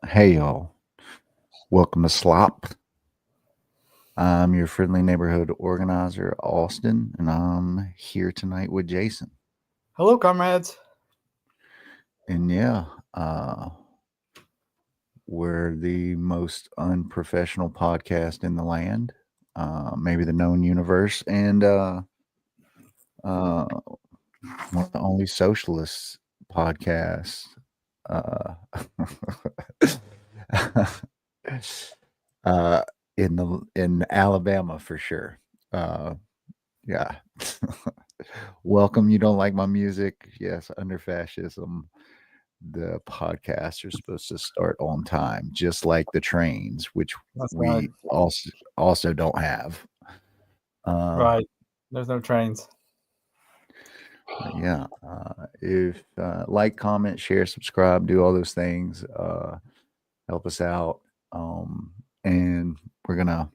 Hey y'all, welcome to SLOP. I'm your friendly neighborhood organizer, Austin, and I'm here tonight with Jason. Hello, comrades. And yeah, we're the most unprofessional podcast in the land, maybe the known universe, and one of the only socialist podcasts. Uh, uh, in Alabama for sure. Yeah. Welcome. You don't like my music? Yes, under fascism, the podcasts are supposed to start on time, just like the trains, which That's right. we also don't have. Right. There's no trains. Yeah. If like, comment, share, subscribe, do all those things. Help us out. And we're gonna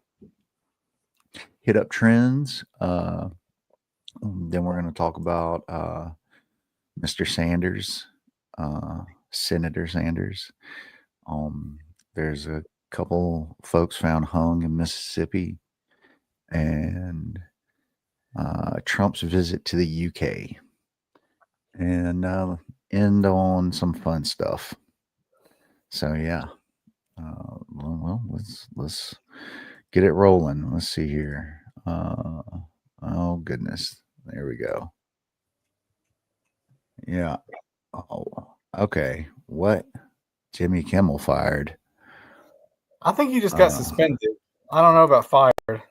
hit up trends. Then we're gonna talk about Mr. Sanders, Senator Sanders. There's a couple folks found hung in Mississippi, and Trump's visit to the UK, and end on some fun stuff. So yeah, well, let's get it rolling. Let's see here. Oh goodness, there we go. Yeah. Oh, okay. What? Jimmy Kimmel fired. I think he just got Uh, suspended. I don't know about fired.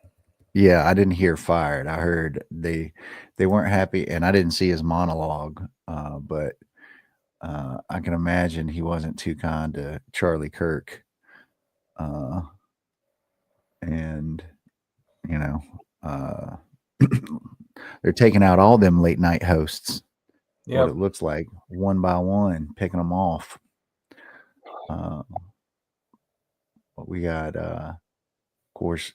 yeah, I didn't hear fired. I heard they weren't happy, and I didn't see his monologue. But I can imagine he wasn't too kind to Charlie Kirk. Uh, and you know, uh, they're taking out all them late night hosts. What Yep. it looks like, one by one, picking them off. Uh, what we got, of course,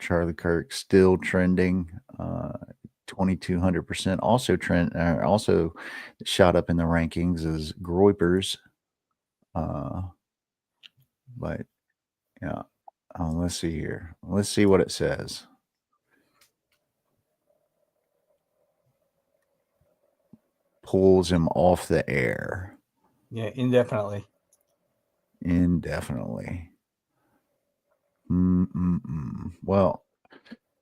Charlie Kirk still trending, 2,200%. Also shot up in the rankings as Groypers. Uh, but yeah, let's see here. Let's see what it says. Pulls him off the air Yeah, indefinitely. indefinitely. Well,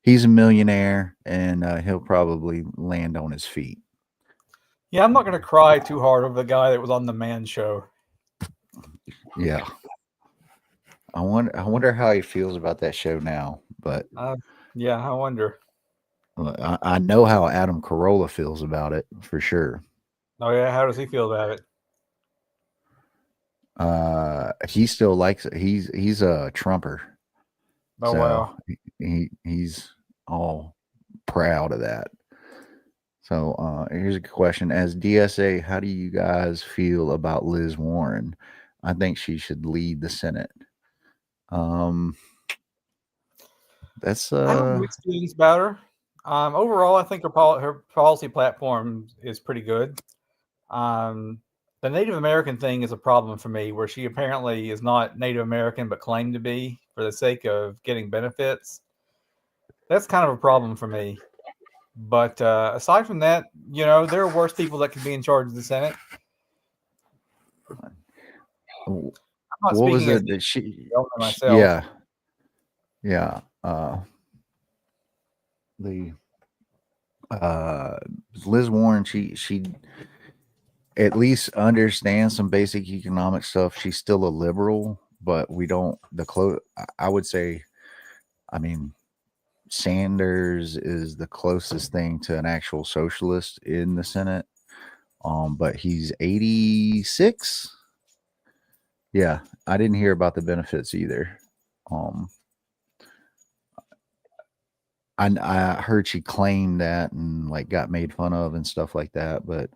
he's a millionaire, and he'll probably land on his feet. Yeah, I'm not going to cry too hard over the guy that was on the Man Show. Yeah. I wonder how he feels about that show now. But Yeah, I wonder. I know how Adam Carolla feels about it for sure. Oh, yeah, how does he feel about it? He still likes it. He's a Trumper, Oh, so wow. he's all proud of that. So here's a question: as DSA, how do you guys feel about Liz Warren? I think she should lead the Senate. Um, that's I have mixed feelings about her. Overall, I think her policy platform is pretty good. Um, the Native American thing is a problem for me, where she apparently is not Native American but claimed to be for the sake of getting benefits. That's kind of a problem for me. But aside from that, there are worse people that could be in charge of the Senate. what I'm not was speaking as it that she myself. yeah, yeah, the uh Liz Warren, she at least understands some basic economic stuff. She's still a liberal, but we don't I would say, I mean, Sanders is the closest thing to an actual socialist in the Senate. But he's 86. Yeah, I didn't hear about the benefits either. Um, I heard she claimed that and like got made fun of and stuff like that. But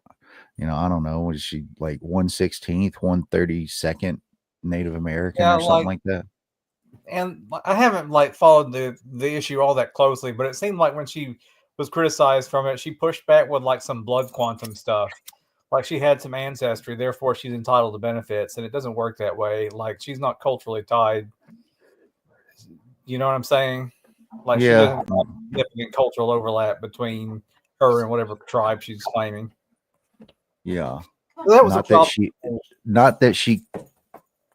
I don't know. Was she like 1/16th, 1/32nd Native American Yeah, or something like that? and I haven't followed the issue all that closely, but it seemed like when she was criticized from it, she pushed back with some blood quantum stuff. like she had some ancestry, therefore she's entitled to benefits, and it doesn't work that way. Like she's not culturally tied. You know what I'm saying? Like she Yeah, doesn't have significant cultural overlap between her and whatever tribe she's claiming. yeah. So that was a Not that problem. she, not that she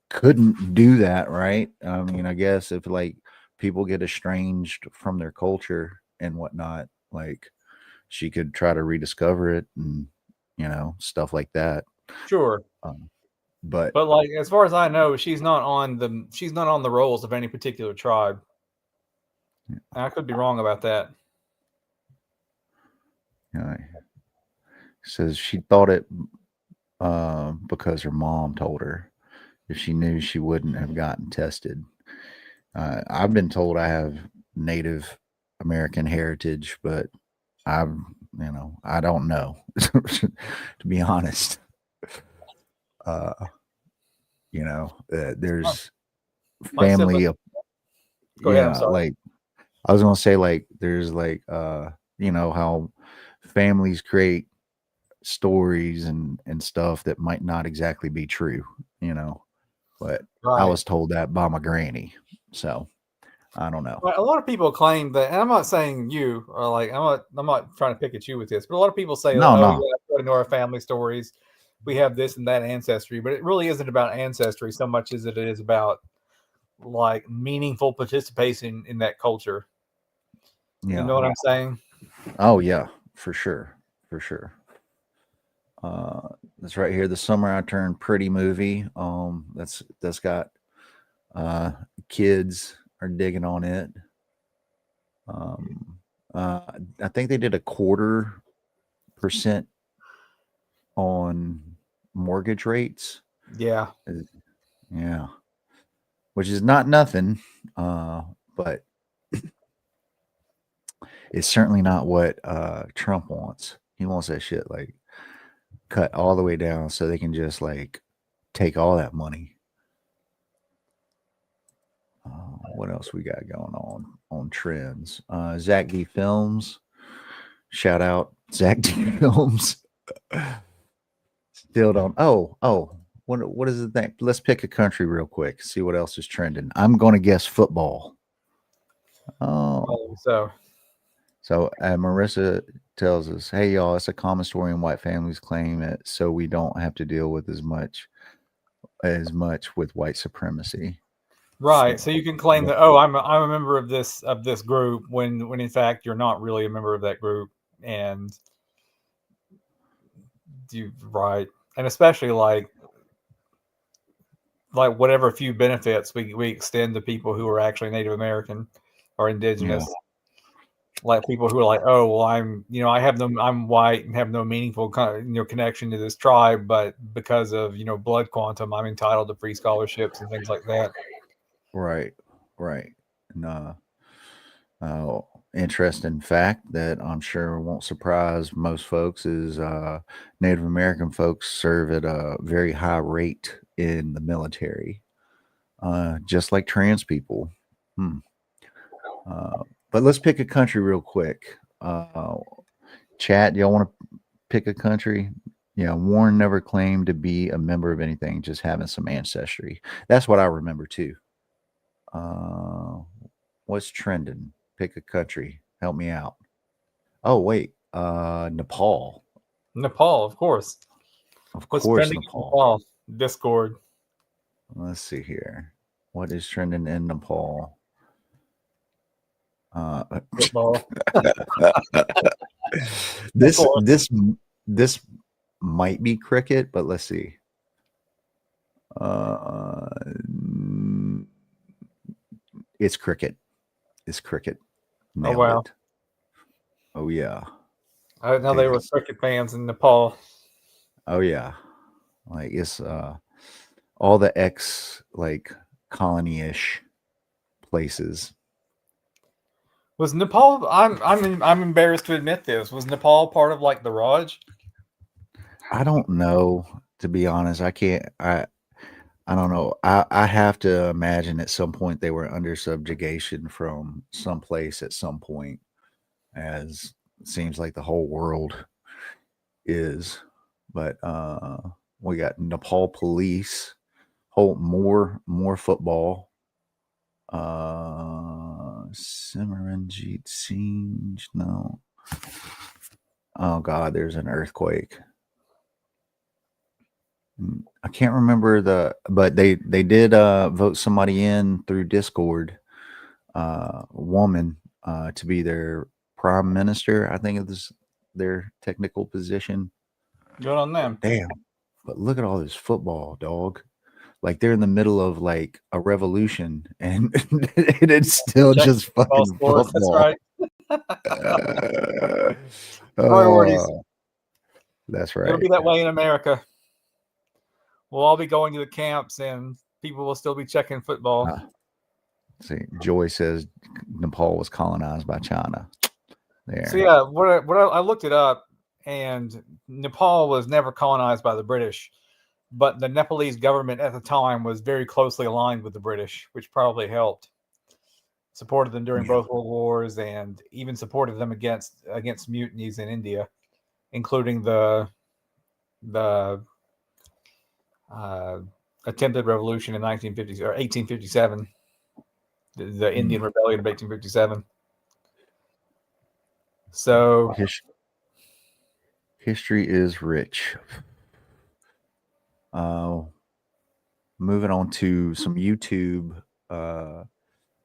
couldn't do that, right? I mean, I guess if like people get estranged from their culture and whatnot, like she could try to rediscover it and stuff like that. Sure. But But like as far as I know, she's not on the rolls of any particular tribe. And I could be wrong about that. it says she thought it because her mom told her. If she knew, she wouldn't have gotten tested. I've been told I have Native American heritage, but I don't know, to be honest. There's My sibling. family. Go ahead. I'm Yeah, sorry. like I was gonna say, like there's like how families create stories and stuff that might not exactly be true, but I Right. was told that by my granny, so I don't know. Well, a lot of people claim that, and I'm not saying you or like I'm not trying to pick at you with this, but a lot of people say that, No, oh no. yeah, according to our family stories, we have this and that ancestry, but it really isn't about ancestry so much as it is about like meaningful participation in that culture. You Yeah. know what I'm saying? Oh yeah, for sure. For sure. That's right here. The Summer I Turned Pretty movie. That's got uh kids are digging on it. Um uh I think they did a 0.25% on mortgage rates. Yeah. Yeah. Which is not nothing. But it's certainly not what Trump wants. He wants that shit like cut all the way down so they can just like take all that money. What else we got going on trends? Zach D Films, shout out Zach D Films. Still don't. What is the thing? Let's pick a country real quick. See what else is trending. I'm going to guess football. Oh, so Marissa tells us, "Hey y'all, it's a common story in white families claim it, so we don't have to deal with as much with white supremacy." Right. So you can claim that, oh, I'm a member of this group when in fact you're not really a member of that group, and you right, and especially like whatever few benefits we extend to people who are actually Native American or indigenous. Yeah. Like people who are like, oh well, I'm white and have no meaningful connection to this tribe, but because of blood quantum, I'm entitled to free scholarships and things like that. Right. And interesting fact that I'm sure won't surprise most folks is Native American folks serve at a very high rate in the military, just like trans people. But let's pick a country real quick. Chat, do y'all want to pick a country? Yeah, Warren never claimed to be a member of anything, just having some ancestry. That's what I remember too. What's trending? Pick a country. Help me out. Oh wait, Nepal. Nepal, of course. Of What's course, trending in Nepal. Nepal? Discord. Let's see here. What is trending in Nepal? Football. this might be cricket, but let's see. It's cricket. It's cricket. Nailed wow. it. Oh yeah. I didn't know they were cricket fans in Nepal. Oh yeah. Like it's all the ex like colony-ish places. Was Nepal? I'm embarrassed to admit this. Was Nepal part of like the Raj? I don't know, to be honest. I don't know. I have to imagine at some point they were under subjugation from some place at some point, as it seems like the whole world is. But we got Nepal police, whole more football. Simranjit Singh, no. Oh God, there's an earthquake. I can't remember but they did vote somebody in through Discord, woman, to be their prime minister. I think it was their technical position. Good on them. Damn. But look at all this football, dog. Like they're in the middle of like a revolution and it's still Check just fucking sports. That's football. right. Priorities. That's It'll right. be that way in America. We'll all be going to the camps and people will still be checking football. See, Joy says Nepal was colonized by China. There. So yeah, I looked it up, and Nepal was never colonized by the British, but the Nepalese government at the time was very closely aligned with the British, which probably helped. Supported them during both world wars, and even supported them against mutinies in India, including the attempted revolution in 1950 or 1857, the Indian Rebellion of 1857. So history is rich. Moving on to some YouTube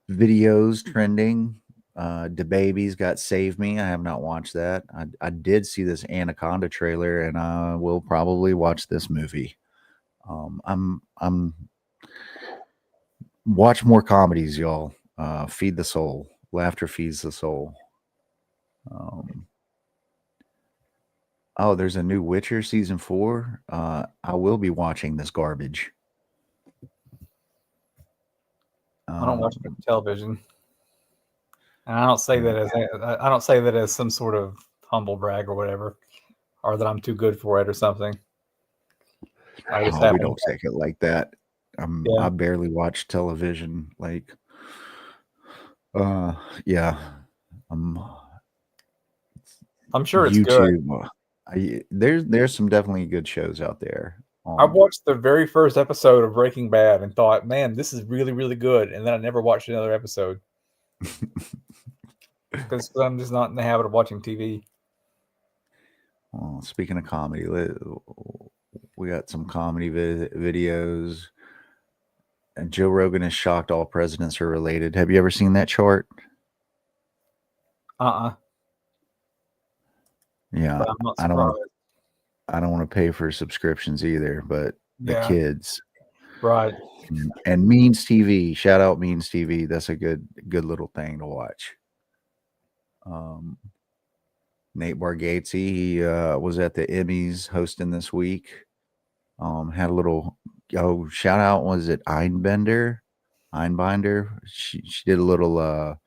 videos trending. DaBaby's got Save Me. I have not watched that. I did see this Anaconda trailer, and I will probably watch this movie. I'm watch more comedies, y'all. Feed the soul. Laughter feeds the soul. Oh, there's a new Witcher season 4. I will be watching this garbage. I don't watch television, and I don't say that as some sort of humble brag or whatever, or that I'm too good for it or something. We don't take it like that. I barely watch television. Like, yeah, I'm sure it's YouTube. Good. There's some definitely good shows out there. I watched the very first episode of Breaking Bad and thought, man, this is really, really good. And then I never watched another episode because I'm just not in the habit of watching TV. Well, speaking of comedy, we got some comedy videos. And Joe Rogan is shocked all presidents are related. Have you ever seen that chart? Yeah. But I'm not surprised. I don't want to pay for subscriptions either, but the kids. Right. And Means TV. Shout out Means TV. That's a good little thing to watch. Nate Bargatze, he was at the Emmys hosting this week. Had a little shout out, was it Einbinder? She did a little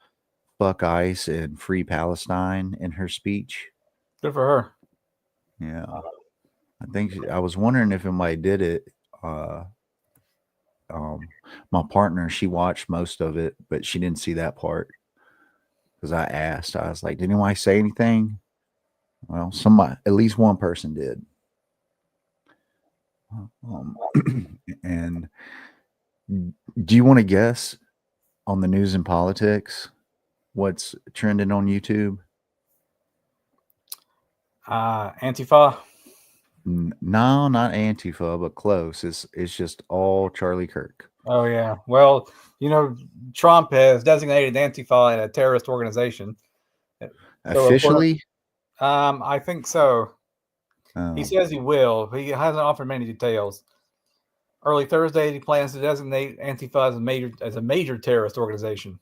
fuck ICE and free Palestine in her speech. Good for her. Yeah. I think I was wondering if anybody did it. My partner, she watched most of it, but she didn't see that part because I asked. I was like, "Did anyone say anything?" Well, at least one person did. And do you want to guess on the news and politics what's trending on YouTube? Antifa. No, not Antifa, but close. It's just all Charlie Kirk. Oh yeah. Well, Trump has designated Antifa a terrorist organization. Officially? I think so. He says he will. He hasn't offered many details. Early Thursday, he plans to designate Antifa as a major terrorist organization.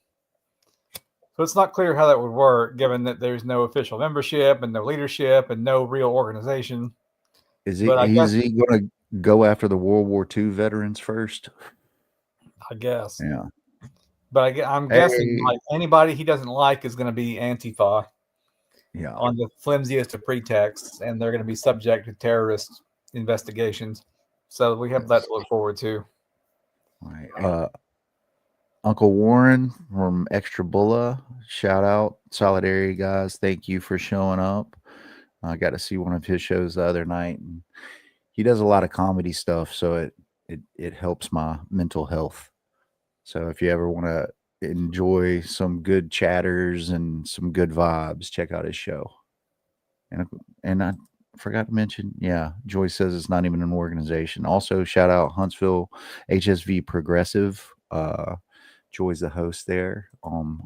So it's not clear how that would work, given that there's no official membership and no leadership and no real organization. Is he going to go after the World War II veterans first? I guess. Yeah. But I'm guessing like anybody he doesn't like is going to be Antifa. Yeah. On the flimsiest of pretexts, and they're going to be subject to terrorist investigations. So we have that to look forward to. Right. Uncle Warren from Extra Bulla, shout out, solidarity guys. Thank you for showing up. I got to see one of his shows the other night, and he does a lot of comedy stuff, so it helps my mental health. So if you ever want to enjoy some good chatters and some good vibes, check out his show. And I forgot to mention, yeah, Joyce says it's not even an organization. Also, shout out Huntsville HSV Progressive. Joy's the host there.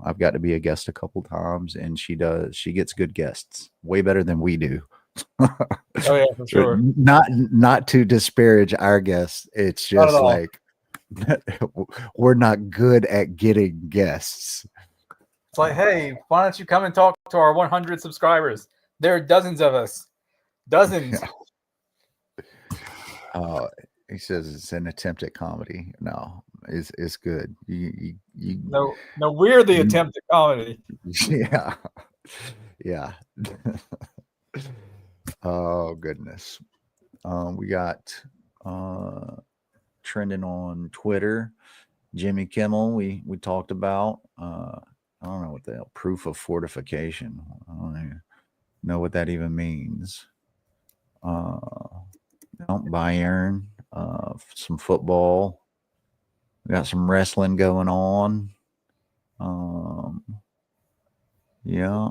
I've got to be a guest a couple times, and she gets good guests, way better than we do. Oh yeah, for sure. Not to disparage our guests. It's Not at just all. like we're not good at getting guests. It's like, hey, why don't you come and talk to our 100 subscribers? There are dozens of us. Dozens. He says it's an attempt at comedy. No, it's good. You No, we're the attempt at comedy. yeah. Yeah. Oh goodness. We got trending on Twitter. Jimmy Kimmel, we talked about. I don't know what the hell, proof of fortification. I don't even know what that even means. Bayern, some football. We got some wrestling going on. Yeah,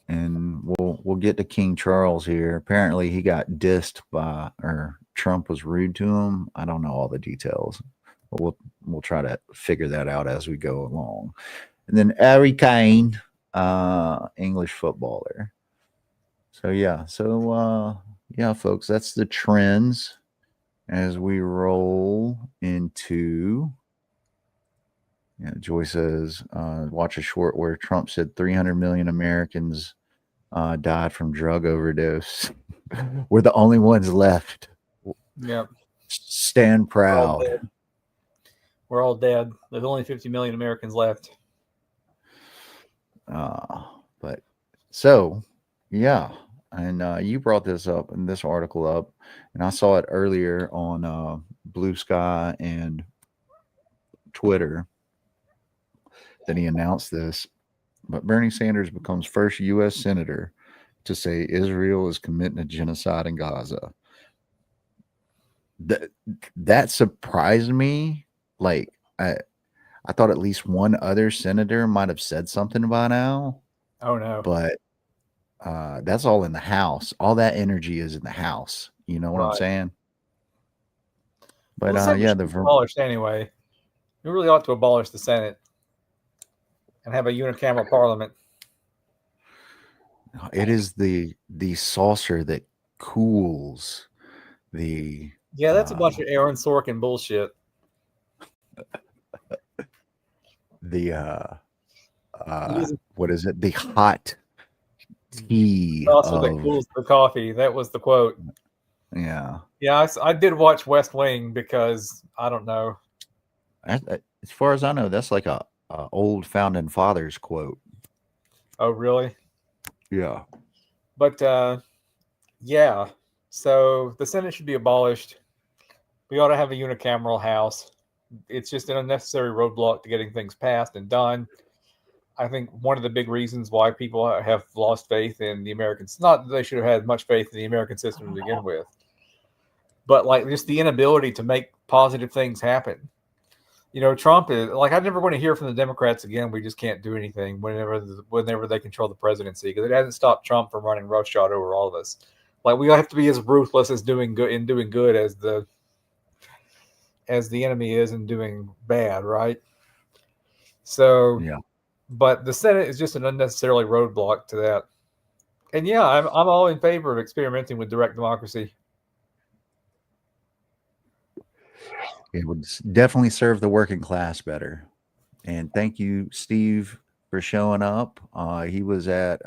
and we'll get to King Charles here. Apparently, he got dissed by, or Trump was rude to him. I don't know all the details, but we'll try to figure that out as we go along. And then Harry Kane, English footballer. So yeah, yeah, folks, that's the trends as we roll into. Yeah, Joy says, watch a short where Trump said 300 million Americans died from drug overdose. We're the only ones left. Yep. Stand proud. We're all dead. There's only 50 million Americans left. But so, yeah. And you brought this up in this article up, and I saw it earlier on Blue Sky and Twitter that he announced this. But Bernie Sanders becomes first U.S. senator to say Israel is committing a genocide in Gaza. That surprised me. Like I thought at least one other senator might have said something by now. Oh no! But that's all in the House. All that energy is in the House. You know what I'm saying? But yeah, the abolished anyway. We really ought to abolish the Senate and have a unicameral parliament. It is the saucer that cools the. Yeah, that's a bunch of Aaron Sorkin bullshit. The what is it? The hot tea. Also, that cools the coffee. That was the quote. Yeah. Yeah, I did watch West Wing because I don't know. As far as I know, that's like a old founding fathers quote. Oh, really? Yeah. But yeah. So the Senate should be abolished. We ought to have a unicameral House. It's just an unnecessary roadblock to getting things passed and done. I think one of the big reasons why people have lost faith in the Americans, not that they should have had much faith in the American system to begin with, but like just the inability to make positive things happen. You know, Trump is like, I never want to hear from the Democrats again. We just can't do anything whenever they control the presidency, because it hasn't stopped Trump from running roughshod over all of us. Like, we have to be as ruthless as doing good as the enemy is in doing bad, right? So yeah. But the Senate is just an unnecessarily roadblock to that. And yeah, I'm all in favor of experimenting with direct democracy. It would definitely serve the working class better. And thank you, Steve, for showing up. He was at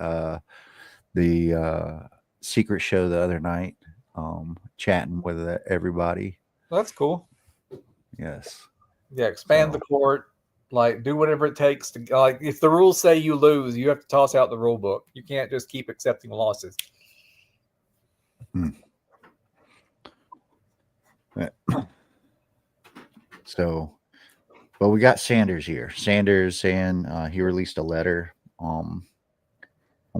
the secret show the other night, chatting with everybody. That's cool. Yes. Yeah, expand the court. Like, do whatever it takes to, like, if the rules say you lose, you have to toss out the rule book. You can't just keep accepting losses. So, but we got Sanders here. Sanders saying he released a letter on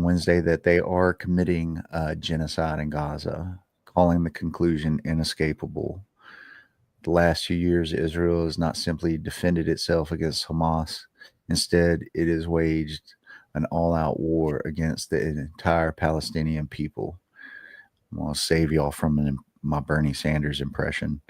on Wednesday that they are committing genocide in Gaza, calling the conclusion inescapable. The last 2 years, Israel has not simply defended itself against Hamas. Instead, it has waged an all-out war against the entire Palestinian people. I'm going to save y'all from my Bernie Sanders impression.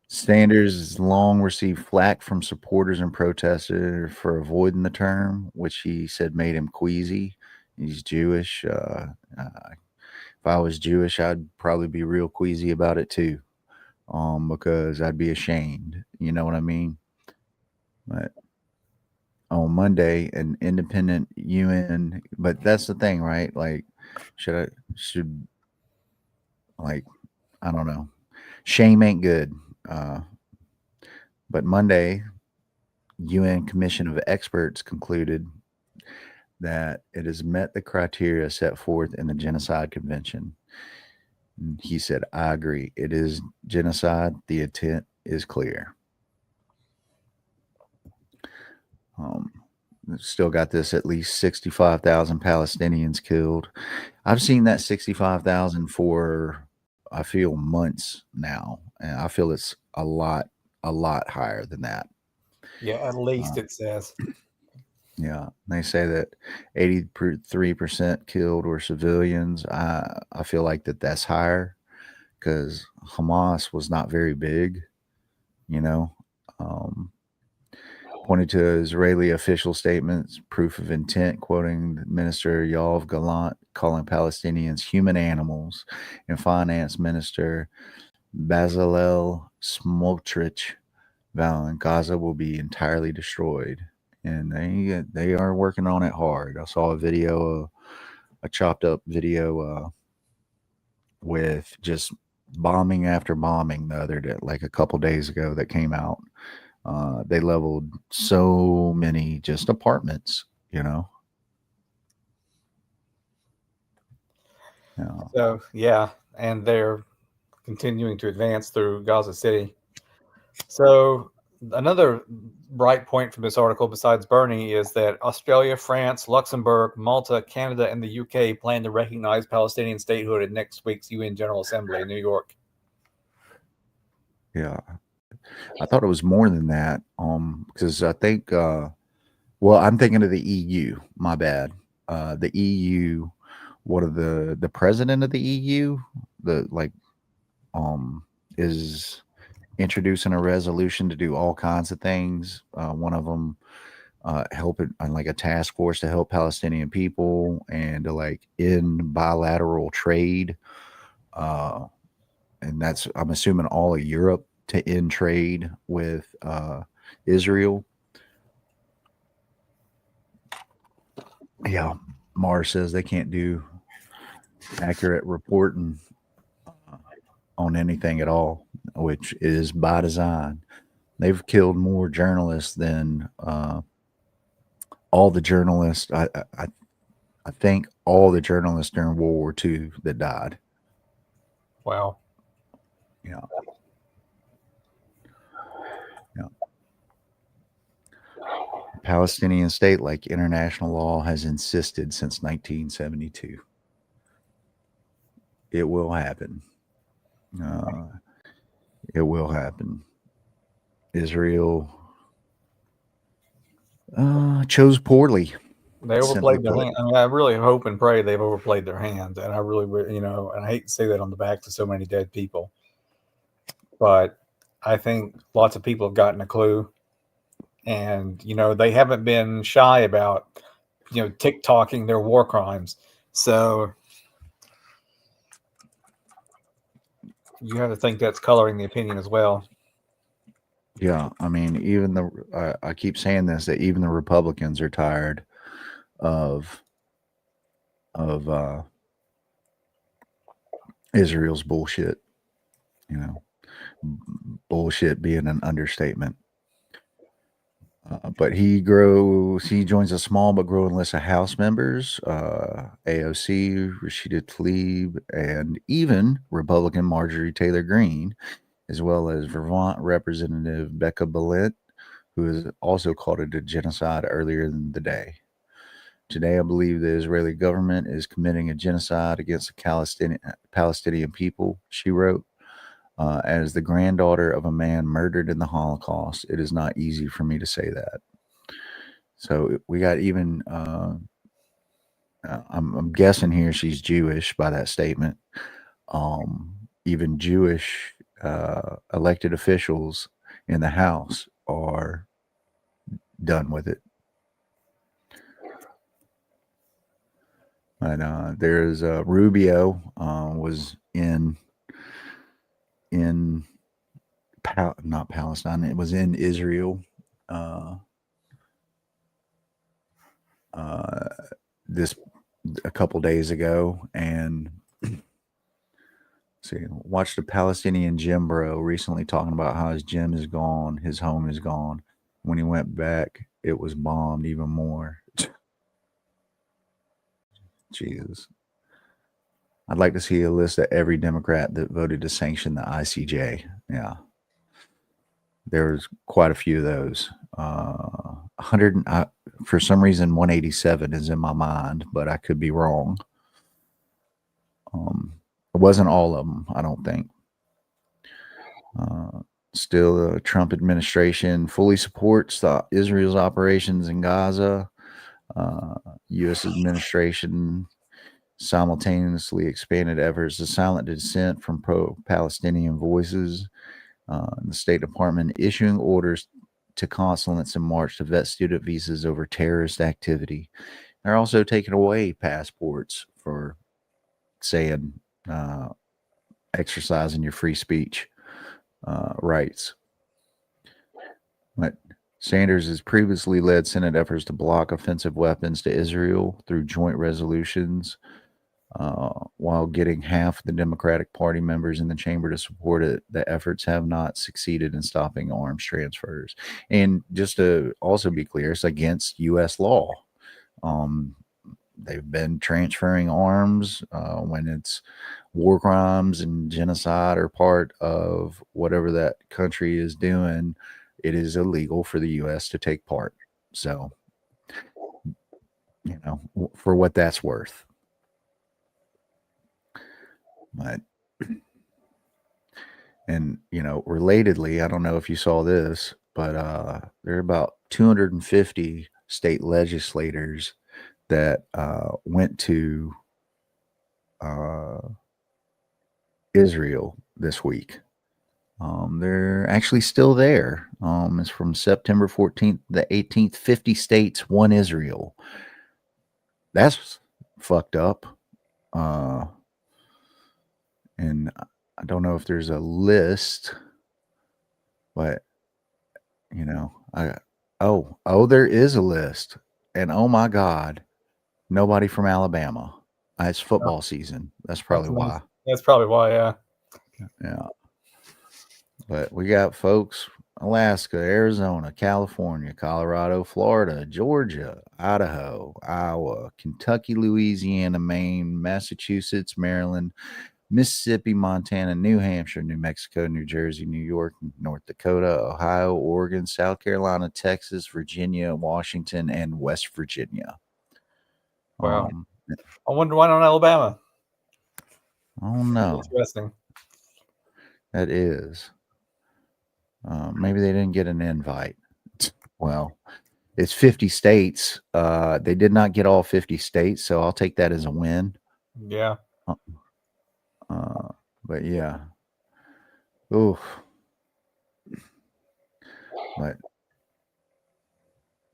Sanders has long received flack from supporters and protesters for avoiding the term, which he said made him queasy. He's Jewish. If I was Jewish, I'd probably be real queasy about it too, because I'd be ashamed. You know what I mean? But on Monday, an independent UN. But that's the thing, right? Like, I don't know. Shame ain't good. But Monday, UN Commission of Experts concluded that it has met the criteria set forth in the Genocide Convention. And he said, I agree. It is genocide. The intent is clear. Still got this at least 65,000 Palestinians killed. I've seen that 65,000 for, I feel, months now. And I feel it's a lot higher than that. Yeah, at least it says. Yeah, they say that 83% killed were civilians. I feel like that's higher because Hamas was not very big, you know. Pointed to Israeli official statements, proof of intent, quoting Minister Yoav Gallant calling Palestinians human animals, and Finance Minister Bezalel Smotrich vowing Gaza will be entirely destroyed. And they are working on it hard. I saw a chopped up video with just bombing after bombing the other day, like a couple days ago, that came out. They leveled so many just apartments, you know. So yeah, and they're continuing to advance through Gaza City. So another bright point from this article, besides Bernie, is that Australia, France, Luxembourg, Malta, Canada, and the UK plan to recognize Palestinian statehood at next week's UN General Assembly in New York. Yeah, I thought it was more than that. Because I think, well, I'm thinking of the EU. My bad. The EU. What are the president of the EU? Is introducing a resolution to do all kinds of things. One of them, helping on like a task force to help Palestinian people and to like end bilateral trade. And that's, I'm assuming, all of Europe to end trade with Israel. Yeah, Mars says they can't do accurate reporting on anything at all, which is by design. They've killed more journalists than all the journalists. I think all the journalists during World War II that died. Wow. Yeah. Yeah. Palestinian state, like international law has insisted since 1972. It will happen. It will happen. Israel chose poorly. They overplayed their hand. I mean, I really hope and pray they've overplayed their hand, and I really, and I hate to say that on the backs of so many dead people, but I think lots of people have gotten a clue, and they haven't been shy about TikToking their war crimes. So you have to think that's coloring the opinion as well. Yeah, I mean, even I keep saying this, that even the Republicans are tired of Israel's bullshit. Bullshit being an understatement. But he joins a small but growing list of House members, AOC, Rashida Tlaib, and even Republican Marjorie Taylor Greene, as well as Vermont Representative Becca Balint, who has also called it a genocide earlier in the day. Today, I believe the Israeli government is committing a genocide against the Palestinian people, she wrote. As the granddaughter of a man murdered in the Holocaust, it is not easy for me to say that. So we got even, I'm guessing here she's Jewish by that statement. Even Jewish elected officials in the House are done with it. But there's Rubio was not Palestine. It was in Israel. This a couple days ago, and see, watched a Palestinian gym bro recently talking about how his gym is gone, his home is gone. When he went back, it was bombed even more. Jesus. I'd like to see a list of every Democrat that voted to sanction the ICJ. Yeah. There's quite a few of those. 100, for some reason, 187 is in my mind, but I could be wrong. It wasn't all of them, I don't think. Still, the Trump administration fully supports Israel's operations in Gaza. U.S. administration simultaneously expanded efforts to silence dissent from pro-Palestinian voices. The State Department issuing orders to consulates in March to vet student visas over terrorist activity. They're also taking away passports for saying exercising your free speech rights. But Sanders has previously led Senate efforts to block offensive weapons to Israel through joint resolutions, while getting half the Democratic Party members in the chamber to support it. The efforts have not succeeded in stopping arms transfers. And just to also be clear, it's against U.S. law. They've been transferring arms when it's war crimes and genocide are part of whatever that country is doing. It is illegal for the U.S. to take part. So, for what that's worth. But, and, relatedly, I don't know if you saw this, but there are about 250 state legislators that went to Israel this week. They're actually still there. It's from September 14th to the 18th. 50 states, one Israel. That's fucked up. And I don't know if there's a list, but there is a list, and oh my God, nobody from Alabama. It's football season. That's probably why. That's probably why. Yeah. Yeah. But we got folks: Alaska, Arizona, California, Colorado, Florida, Georgia, Idaho, Iowa, Kentucky, Louisiana, Maine, Massachusetts, Maryland, Mississippi, Montana, New Hampshire, New Mexico, New Jersey, New York, North Dakota, Ohio, Oregon, South Carolina, Texas, Virginia, Washington, and West Virginia. Wow. I wonder why not Alabama. I don't know. Interesting. That is. Maybe they didn't get an invite. Well, it's 50 states. They did not get all 50 states, so I'll take that as a win. Yeah. But yeah. Oof. But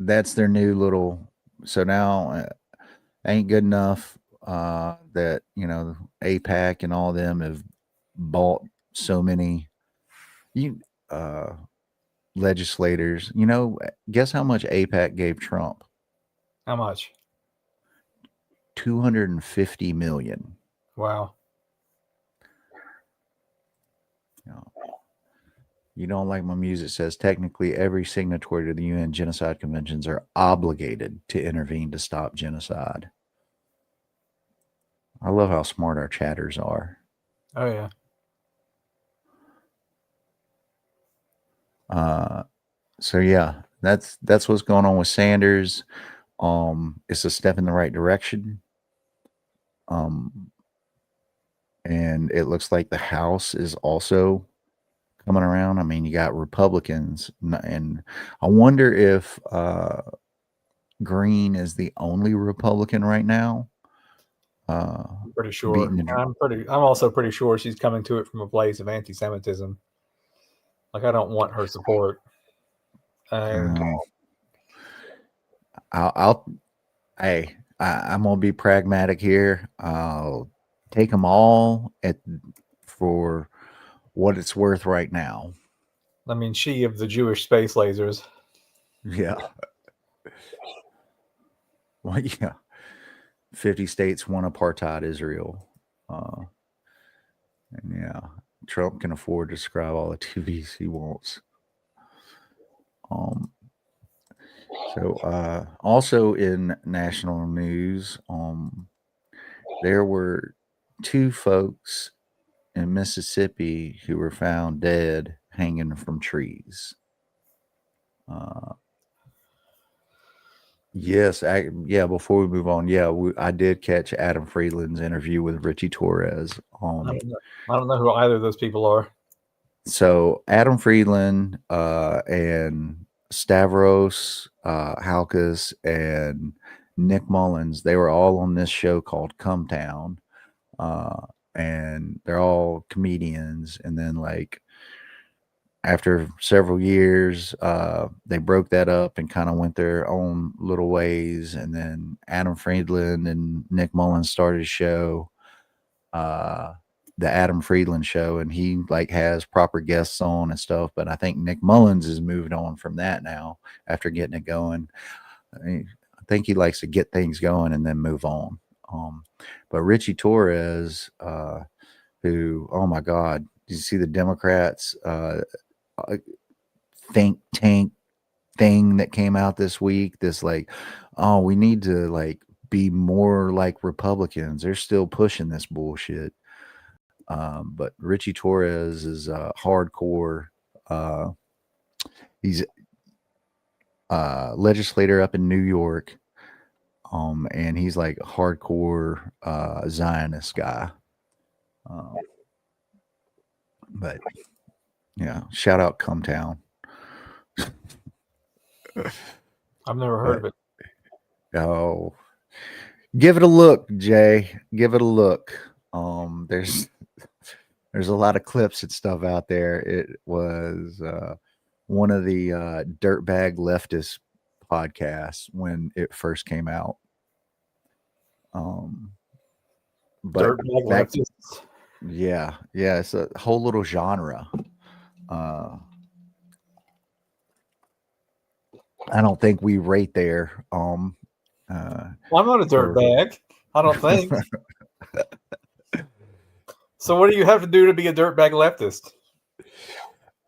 that's their new little. So now ain't good enough that, APAC and all them have bought so many legislators. Guess how much APAC gave Trump? How much? $250 million. Wow. You don't like my music says technically every signatory to the UN genocide conventions are obligated to intervene to stop genocide. I love how smart our chatters are. Oh yeah. So yeah, that's what's going on with Sanders. It's a step in the right direction. And it looks like the House is also coming around. I mean, you got Republicans, and I wonder if Green is the only Republican right now. I'm pretty sure. Beating the, I'm also pretty sure she's coming to it from a place of anti-Semitism. Like, I don't want her support. And I'm gonna be pragmatic here. I'll take them all for what it's worth right now. I mean, she of the Jewish space lasers. Yeah. Well, yeah. 50 states want apartheid Israel. And yeah, Trump can afford to subscribe all the TVs he wants. So also in national news, there were 2 folks in Mississippi who were found dead hanging from trees. Yes, before we move on, I did catch Adam Friedland's interview with Richie Torres. I don't know who either of those people are. So Adam Friedland and Stavros Halkas and Nick Mullins, they were all on this show called Come Town. And they're all comedians. And then, like, after several years, they broke that up and kind of went their own little ways. And then Adam Friedland and Nick Mullins started a show, the Adam Friedland Show, and he like has proper guests on and stuff. But I think Nick Mullins has moved on from that now after getting it going. I think he likes to get things going and then move on. But Richie Torres, who, oh my God, did you see the Democrats think tank thing that came out this week? This like, oh, we need to like be more like Republicans. They're still pushing this bullshit. But Richie Torres is hardcore. He's a legislator up in New York. And he's like a hardcore Zionist guy. But yeah, shout out Come Town. I've never heard of it. Oh, give it a look, Jay. Give it a look. There's a lot of clips and stuff out there. It was one of the dirtbag leftist podcasts when it first came out. But Dirtbag leftists. Yeah, it's a whole little genre. I don't think we rate there. Well, I'm not a dirtbag. I don't think. So what do you have to do to be a dirtbag leftist?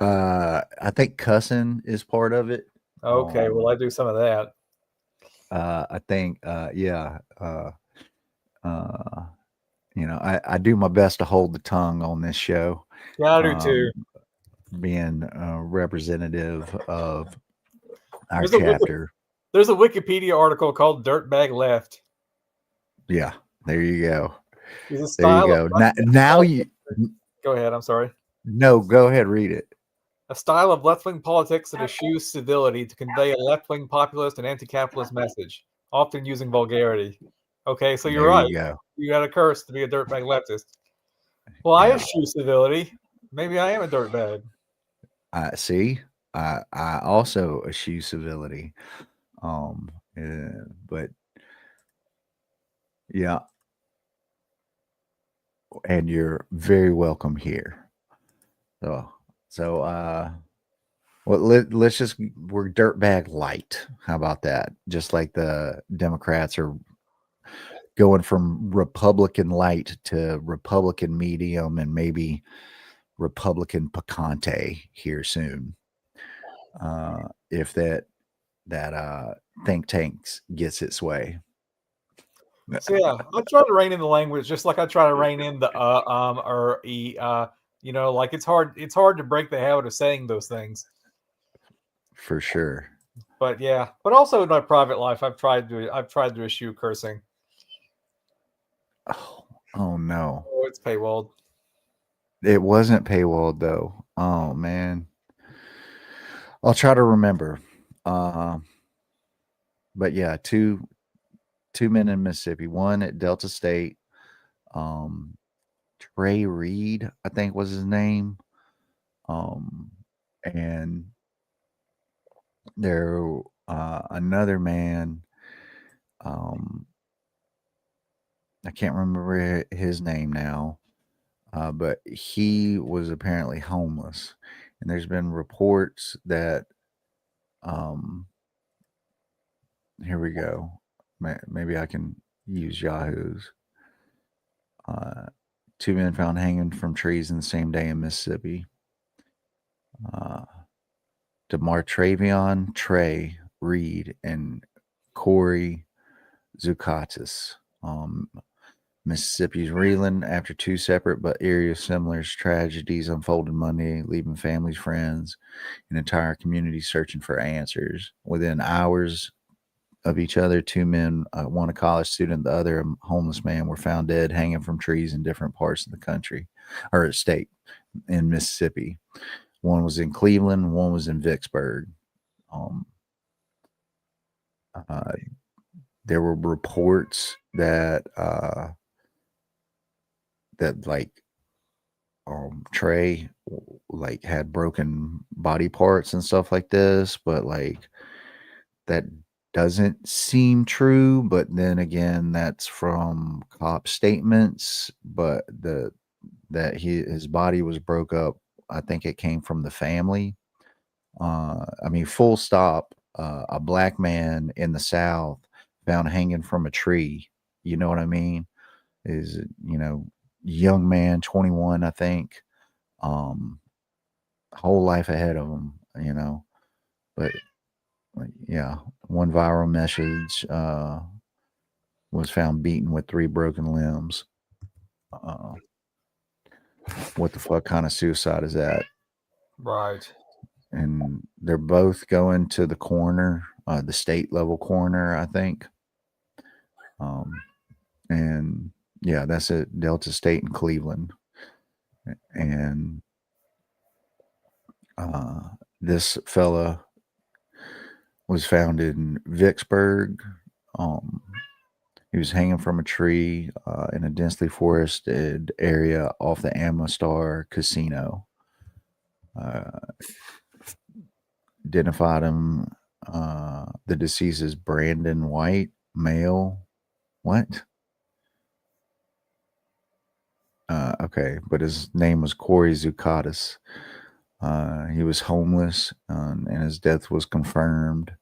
I think cussing is part of it. Okay, well, I do some of that. I think, I do my best to hold the tongue on this show. Yeah, I do too. Being representative of our chapter. There's a Wikipedia article called Dirtbag Left. Yeah, there you go. There you go. Now you go ahead. I'm sorry. No, go ahead. Read it. A style of left-wing politics that eschews civility to convey a left-wing populist and anti-capitalist message, often using vulgarity. Okay, so you're right. You got a curse to be a dirtbag leftist. Well, I eschew civility. Maybe I am a dirtbag. See, I also eschew civility. But yeah. And you're very welcome here. So let's just, we're dirtbag light. How about that? Just like the Democrats are going from Republican light to Republican medium and maybe Republican picante here soon. If that think tanks gets its way. So yeah, I try to rein in the language just like I try to rein in the or like it's hard to break the habit of saying those things. For sure. But yeah, but also in my private life, I've tried to eschew cursing. Oh no. Oh, it's paywalled. It wasn't paywalled though. Oh man. I'll try to remember. But yeah, two men in Mississippi, one at Delta State. Trey Reed, I think was his name. And there another man, I can't remember his name now, but he was apparently homeless. And there's been reports that, here we go. Maybe I can use Yahoo's. Two men found hanging from trees in the same day in Mississippi. DeMartravion Trey Reed and Corey Zucatis. Mississippi's reeling after two separate but eerie similar tragedies unfolded Monday, leaving families, friends, and entire communities searching for answers. Within hours of each other, two men, one a college student, the other a homeless man, were found dead hanging from trees in different parts of the country or state in Mississippi. One was in Cleveland, one was in Vicksburg. There were reports that Trey like had broken body parts and stuff like this, but like that doesn't seem true. But then again, that's from cop statements. But his body was broke up. I think it came from the family. I mean, full stop. A black man in the South found hanging from a tree. You know what I mean? Is young man, 21, I think. Whole life ahead of him. But yeah, one viral message was found beaten with 3 broken limbs. What the fuck kind of suicide is that? Right. And they're both going to the coroner, the state level coroner, I think. And yeah, that's at Delta State in Cleveland. And this fella was found in Vicksburg. He was hanging from a tree in a densely forested area off the Amastar Casino. Identified him, the deceased is Brandon White, male. What? Okay, but his name was Corey Zucatis. He was homeless, and his death was confirmed.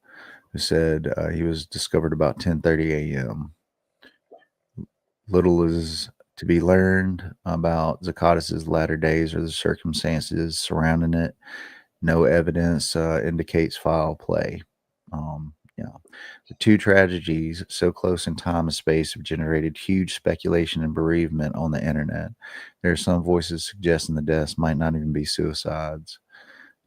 Who said he was discovered about 10:30 a.m. Little is to be learned about Zucatis' latter days or the circumstances surrounding it. No evidence indicates foul play. Yeah, the two tragedies so close in time and space have generated huge speculation and bereavement on the internet. There are some voices suggesting the deaths might not even be suicides.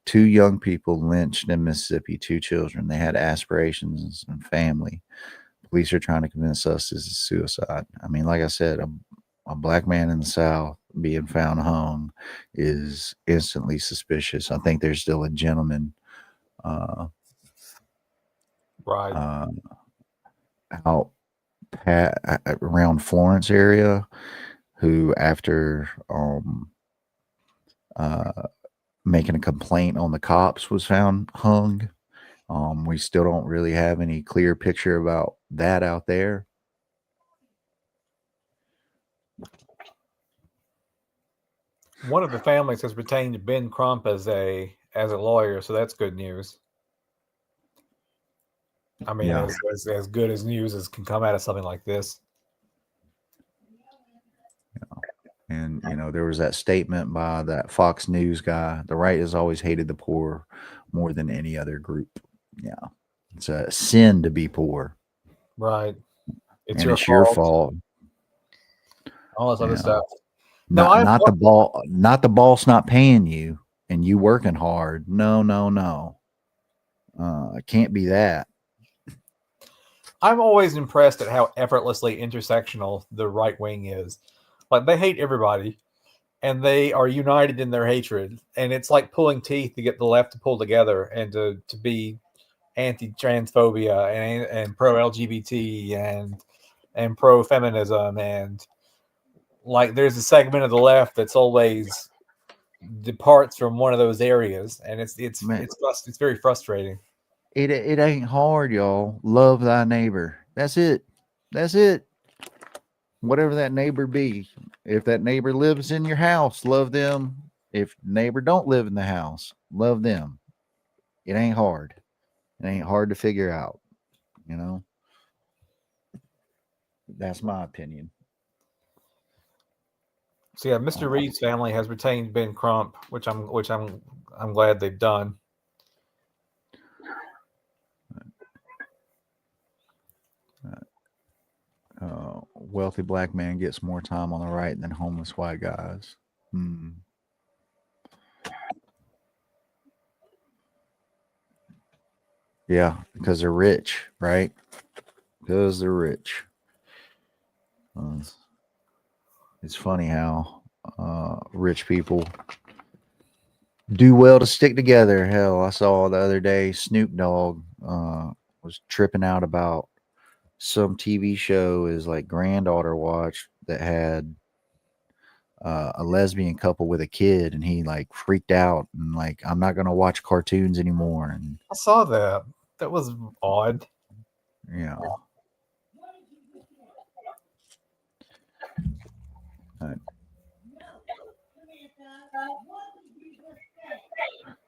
2 young people lynched in Mississippi, 2 children. They had aspirations and family. Police are trying to convince us this is suicide. I mean, like I said, a black man in the South being found hung is instantly suspicious. I think there's still a gentleman Right. out around Florence area who, after making a complaint on the cops, was found hung. We still don't really have any clear picture about that out there. One of the families has retained Ben Crump as a lawyer, so that's good news. I mean, Yeah. as good as news as can come out of something like this. And, there was that statement by that Fox News guy. The right has always hated the poor more than any other group. Yeah. It's a sin to be poor. Right. It's your fault. All this other stuff. Not the boss not paying you and you working hard. No. It can't be that. I'm always impressed at how effortlessly intersectional the right wing is. Like they hate everybody, and they are united in their hatred. And it's like pulling teeth to get the left to pull together and to be anti-transphobia and pro-LGBT and pro-feminism, and like there's a segment of the left that's always departs from one of those areas, and Man, it's very frustrating. it ain't hard, y'all. Love thy neighbor. That's it. That's it. Whatever that neighbor be. If that neighbor lives in your house, love them. If neighbor don't live in the house, love them. It ain't hard. It ain't hard to figure out. You know, that's my opinion. So yeah, Mr. Reed's family has retained Ben Crump, which I'm glad they've done. Wealthy black man gets more time on the right than homeless white guys. Yeah, because they're rich, right? Because they're rich. It's funny how rich people do well to stick together. Hell, I saw the other day Snoop Dogg was tripping out about some TV show his like granddaughter watched that had a lesbian couple with a kid, and he like freaked out and like, I'm not gonna watch cartoons anymore. And I saw that. That was odd. yeah,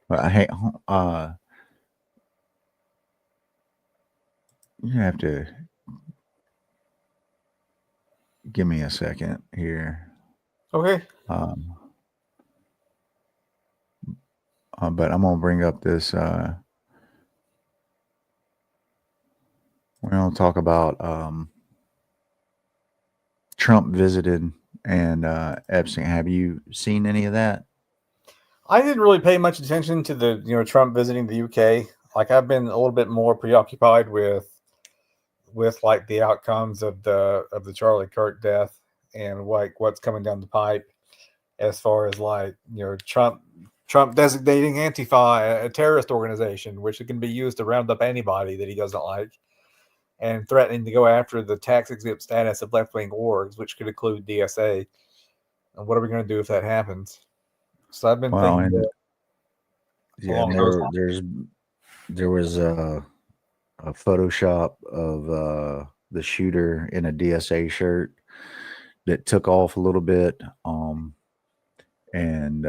but I hate. You have to give me a second here. Okay. But I'm gonna bring up this. We're gonna talk about Trump visited and Epstein. Have you seen any of that? I didn't really pay much attention to the Trump visiting the UK. Like I've been a little bit more preoccupied with like the outcomes of the Charlie Kirk death and like what's coming down the pipe as far as like Trump designating Antifa a terrorist organization, which can be used to round up anybody that he doesn't like, and threatening to go after the tax exempt status of left wing orgs, which could include DSA. And what are we going to do if that happens? So I've been Well, thinking and yeah, along and those lines. there was a Photoshop of the shooter in a DSA shirt that took off a little bit. And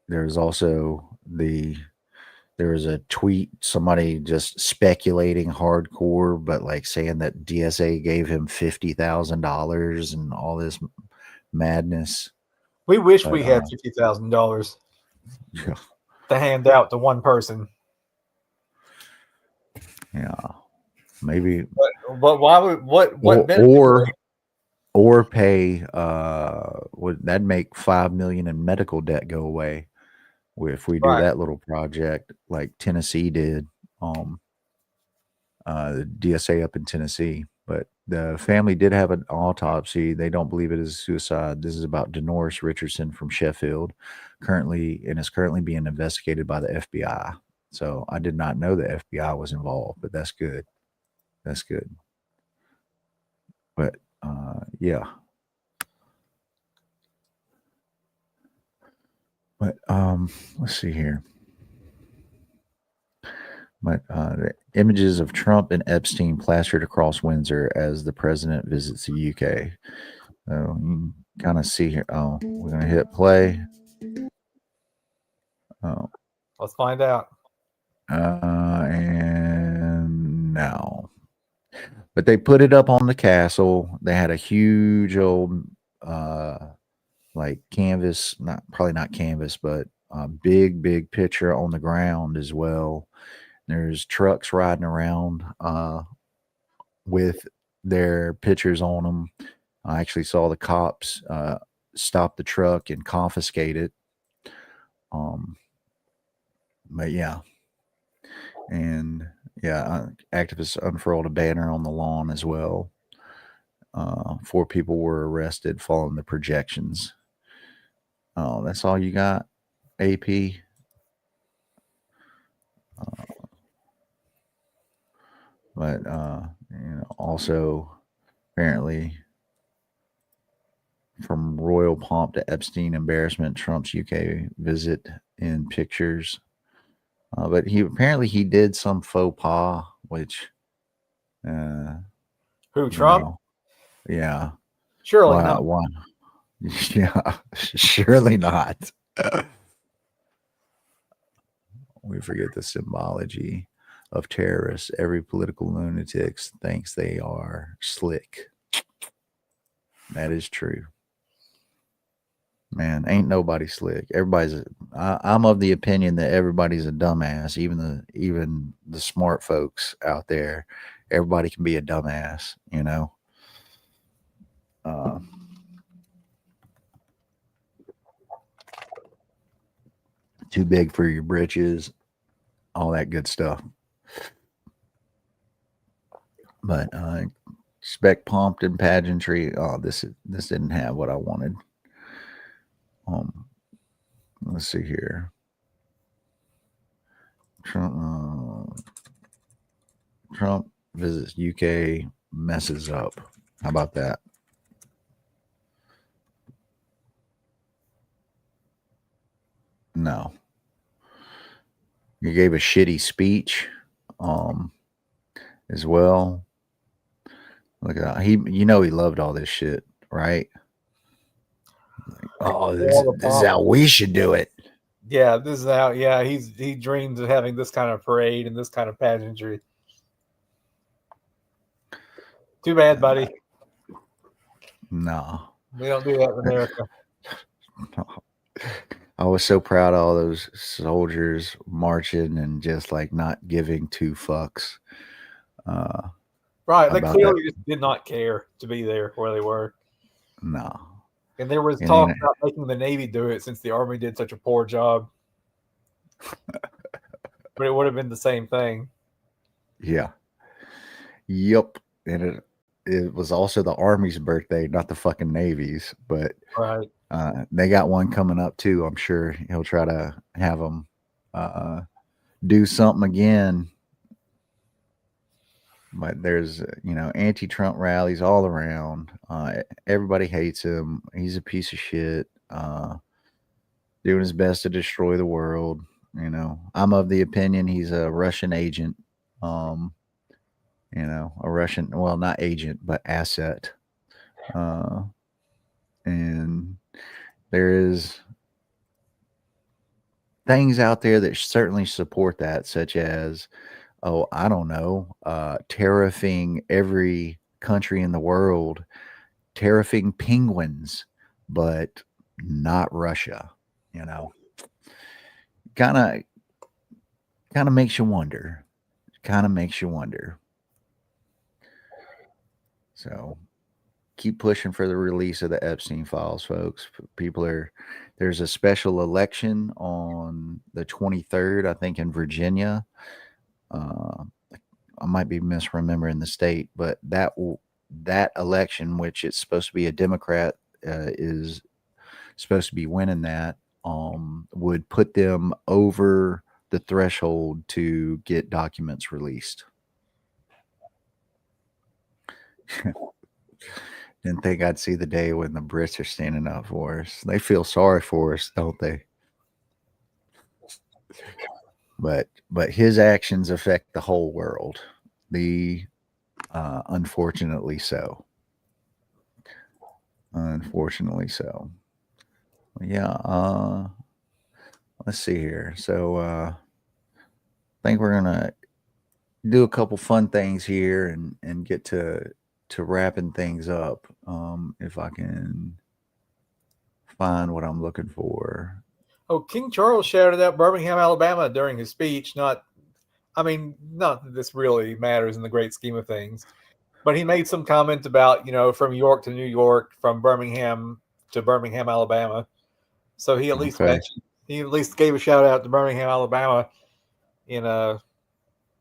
there's also there was a tweet, somebody just speculating hardcore, but like saying that DSA gave him $50,000 and all this madness. We wish But we had $50,000 yeah, to hand out to one person. yeah, maybe But why would what benefit? or pay would that make 5 million in medical debt go away if we do Right. that little project like Tennessee did, the DSA up in Tennessee. But the family did have an autopsy. They don't believe it is suicide. This is about Denoris Richardson from Sheffield, is currently being investigated by the FBI. So I did not know the FBI was involved, but that's good. That's good. But yeah. But let's see here. But the images of Trump and Epstein plastered across Windsor as the president visits the UK. So you can kind of see here. Oh, we're gonna hit play. Oh, Let's find out. and now, but they put it up on the castle. They had a huge old like canvas, probably not canvas, but a big picture on the ground as well. There's trucks riding around with their pictures on them. I actually saw the cops stop the truck and confiscate it. But yeah, And yeah, activists unfurled a banner on the lawn as well. 4 people were arrested following the projections. Oh, that's all you got, AP? But also apparently from royal pomp to Epstein embarrassment, Trump's UK visit in pictures. But he did some faux pas, which Who, Trump? Yeah. Surely not. Why? Yeah, surely not. We forget the symbology of terrorists. Every political lunatic thinks they are slick. That is true. Man, ain't nobody slick. I'm of the opinion that everybody's a dumbass, even the smart folks out there. Everybody can be a dumbass, too big for your britches, all that good stuff. But spec pumped and pageantry. Oh, this didn't have what I wanted. Let's see here. Trump visits UK, messes up. How about that? No. He gave a shitty speech as well. Look at that. He loved all this shit, right? Oh, this is how we should do it. Yeah, this is how. Yeah, he dreams of having this kind of parade and this kind of pageantry. Too bad, buddy. No, we don't do that in America. No. I was so proud of all those soldiers marching and just like not giving 2 fucks. Right, they clearly just did not care to be there where they were. No. And there was talk about making the Navy do it since the Army did such a poor job. But it would have been the same thing. Yeah. Yep. And it was also the Army's birthday, not the fucking Navy's. But right. They got one coming up too. I'm sure he'll try to have them do something again. But there's, anti-Trump rallies all around. Everybody hates him. He's a piece of shit. Doing his best to destroy the world. I'm of the opinion he's a Russian agent. A Russian, well, not agent, but asset. And there is things out there that certainly support that, such as, I don't know, tariffing every country in the world, tariffing penguins, but not Russia, kind of makes you wonder. So keep pushing for the release of the Epstein files, folks. There's a special election on the 23rd, I think, in Virginia. I might be misremembering the state, but that election, which it's supposed to be a Democrat, is supposed to be winning that, would put them over the threshold to get documents released. Didn't think I'd see the day when the Brits are standing up for us. They feel sorry for us, don't they? But his actions affect the whole world. Unfortunately so. Yeah. Let's see here. So I think we're gonna do a couple fun things here and get to wrapping things up. If I can find what I'm looking for. Oh, King Charles shouted out Birmingham, Alabama during his speech. Not that this really matters in the great scheme of things, but he made some comment about, from York to New York, from Birmingham to Birmingham, Alabama. So he at least mentioned, he at least gave a shout out to Birmingham, Alabama in a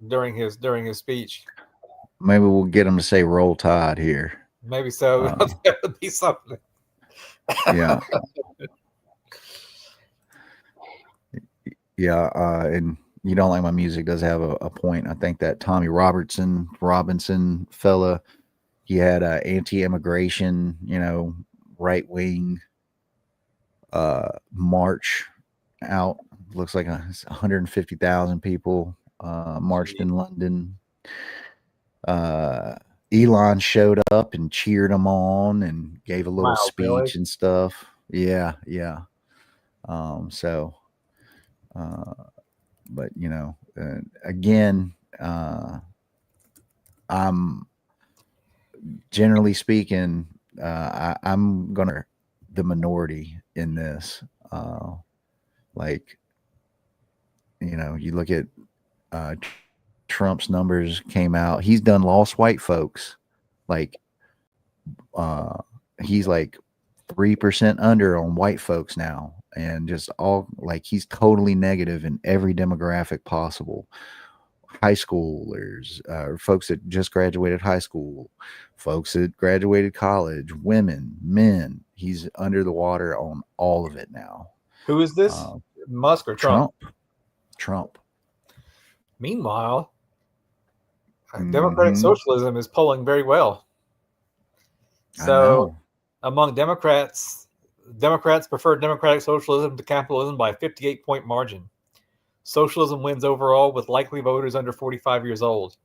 during his speech. Maybe we'll get him to say "Roll Tide" here. Maybe so. Uh, That would be something. yeah, yeah. And you don't like my music does have a point. I think that Tommy Robinson fella, he had a anti-immigration, right wing march out. Looks like 150,000 people marched in London. Elon showed up and cheered him on and gave a little Wow, really? speech and stuff. Yeah, yeah. So, but again, I'm generally speaking, I'm gonna the minority in this. Like, you look at uh, Trump's numbers came out. He's done lost white folks. Like, uh, he's like 3% under on white folks now, and just all like he's totally negative in every demographic possible. High schoolers, folks that just graduated high school, folks that graduated college, women, men. He's under the water on all of it now. Who is this? Musk or Trump? Trump. Meanwhile, Democratic socialism is polling very well. So, among Democrats prefer democratic socialism to capitalism by a 58-point margin. Socialism wins overall with likely voters under 45 years old.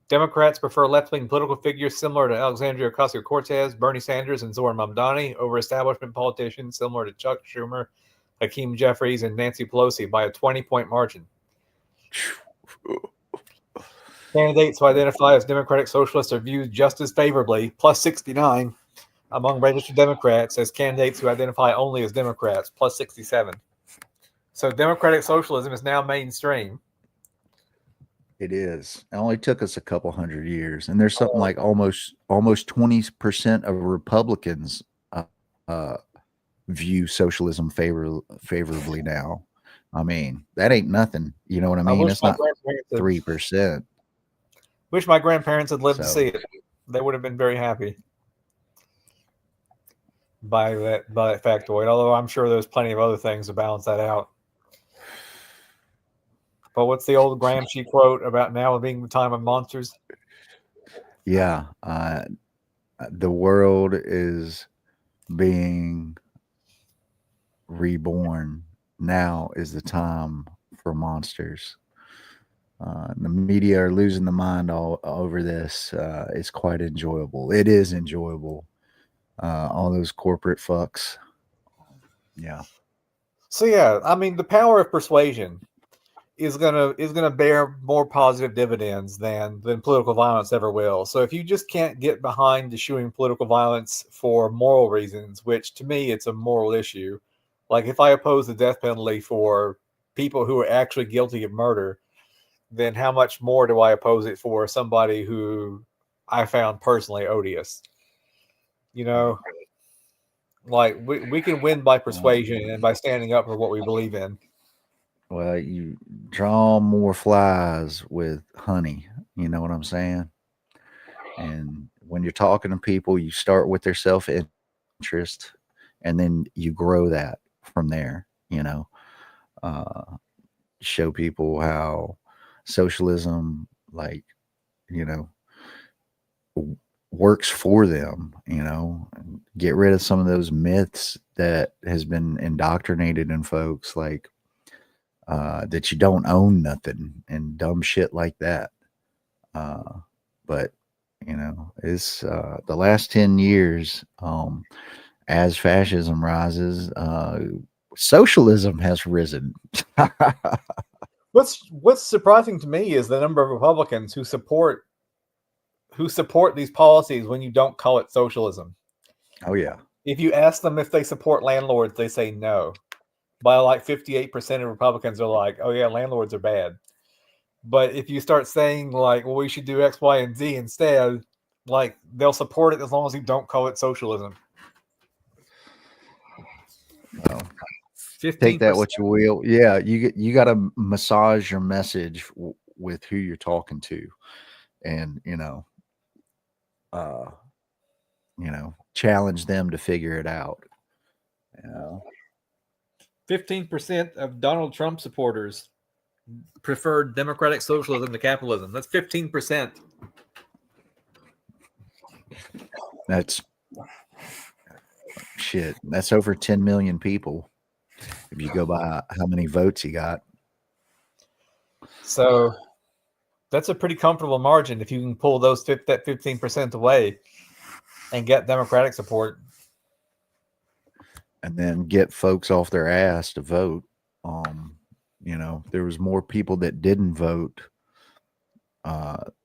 Democrats prefer left-wing political figures similar to Alexandria Ocasio-Cortez, Bernie Sanders, and Zoran Mamdani over establishment politicians similar to Chuck Schumer, Hakeem Jeffries, and Nancy Pelosi by a 20-point margin. Candidates who identify as Democratic Socialists are viewed just as favorably, plus 69, among registered Democrats as candidates who identify only as Democrats, plus 67. So Democratic Socialism is now mainstream. It is. It only took us a couple hundred years, and there's something like almost 20% of Republicans view socialism favorably now. I mean, that ain't nothing. You know what I mean? It's not 3%. Wish my grandparents had lived to see it. They would have been very happy by that factoid. Although I'm sure there's plenty of other things to balance that out. But what's the old Gramsci quote about now being the time of monsters? Yeah. The world is being reborn. Now is the time for monsters. The media are losing the mind all over this. It's quite enjoyable. It is enjoyable. All those corporate fucks. Yeah. So yeah, I mean, the power of persuasion is gonna bear more positive dividends than political violence ever will. So if you just can't get behind eschewing political violence for moral reasons, which to me it's a moral issue, like if I oppose the death penalty for people who are actually guilty of murder, then how much more do I oppose it for somebody who I found personally odious? Like we can win by persuasion and by standing up for what we believe in. Well, you draw more flies with honey. You know what I'm saying? And when you're talking to people, you start with their self interest and then you grow that from there, show people how socialism, like, works for them, get rid of some of those myths that has been indoctrinated in folks, like, that you don't own nothing and dumb shit like that. But it's the last 10 years, as fascism rises, socialism has risen. What's surprising to me is the number of Republicans who support these policies when you don't call it socialism. Oh yeah. If you ask them if they support landlords, they say no. By like 58% of Republicans are like, oh yeah, landlords are bad. But if you start saying like, well, we should do X, Y, and Z instead, like they'll support it as long as you don't call it socialism. Well, take that what you will. Yeah, you got to massage your message with who you're talking to, and uh, challenge them to figure it out. You know, 15% of Donald Trump supporters preferred democratic socialism to capitalism. That's 15%. that's shit. That's over 10 million people. If you go by how many votes he got. So that's a pretty comfortable margin if you can pull that 15% away and get Democratic support. And then get folks off their ass to vote. There was more people that didn't vote.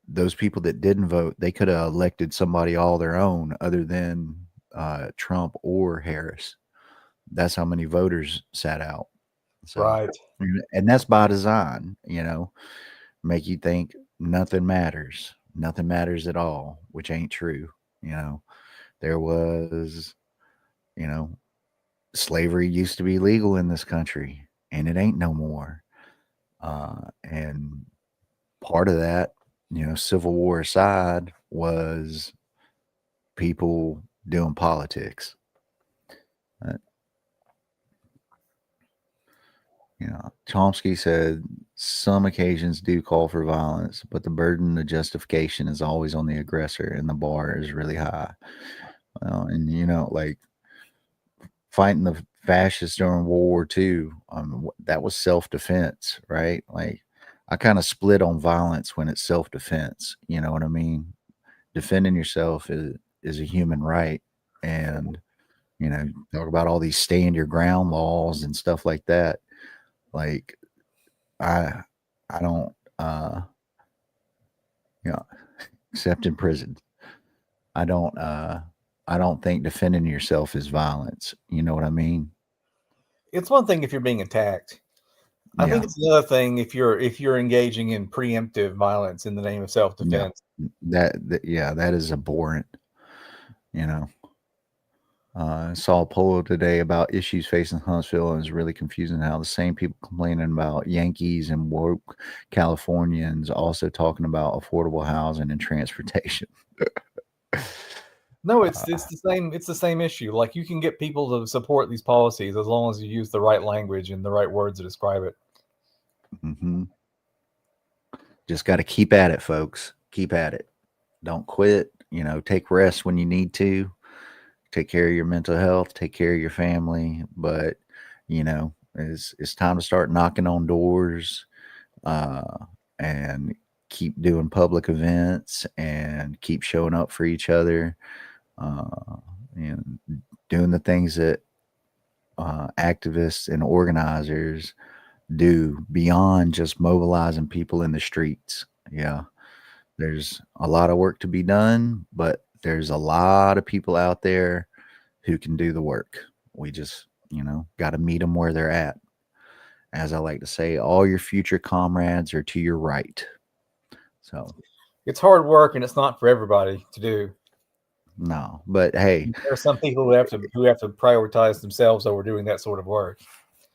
Those people that didn't vote, they could have elected somebody all their own other than Trump or Harris. That's how many voters sat out. So, Right. And that's by design, make you think nothing matters at all, which ain't true. There was, slavery used to be legal in this country, and it ain't no more. And part of that, Civil War aside, was people doing politics. Chomsky said some occasions do call for violence, but the burden of justification is always on the aggressor, and the bar is really high. And like fighting the fascists during World War II, that was self-defense, right? Like I kind of split on violence when it's self-defense. You know what I mean? Defending yourself is a human right, and talk about all these stand your ground laws and stuff like that. Like I don't except in prison. I don't think defending yourself is violence. You know what I mean? It's one thing if you're being attacked. I think it's another thing if you're engaging in preemptive violence in the name of self-defense. That is abhorrent. I saw a poll today about issues facing Huntsville, and it's really confusing how the same people complaining about Yankees and woke Californians also talking about affordable housing and transportation. No, it's the same. It's the same issue. Like you can get people to support these policies as long as you use the right language and the right words to describe it. Mm-hmm. Just got to keep at it, folks. Keep at it. Don't quit. Take rest when you need to. Take care of your mental health. Take care of your family. But it's time to start knocking on doors, and keep doing public events and keep showing up for each other, and doing the things that activists and organizers do beyond just mobilizing people in the streets. Yeah, there's a lot of work to be done, but there's a lot of people out there who can do the work. We just, got to meet them where they're at. As I like to say, all your future comrades are to your right. So it's hard work and it's not for everybody to do. No, but hey, there are some people who have to prioritize themselves over doing that sort of work.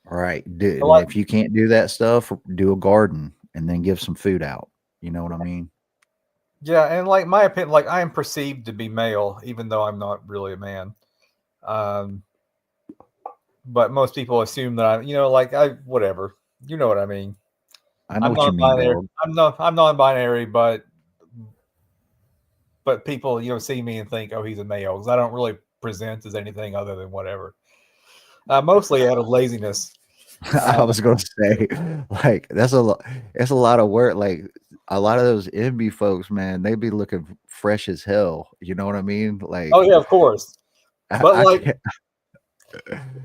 Right. If you can't do that stuff, do a garden and then give some food out. You know what I mean? Yeah, and like my opinion, like I am perceived to be male, even though I'm not really a man. But most people assume that whatever. You know what I mean? I know what you mean, dog. I'm non-binary, but people, see me and think, oh, he's a male, because I don't really present as anything other than whatever. Mostly out of laziness. I was gonna say, like, that's a lot of work. Like a lot of those MB folks, man, they be looking fresh as hell. You know what I mean? Like, oh yeah, of course. But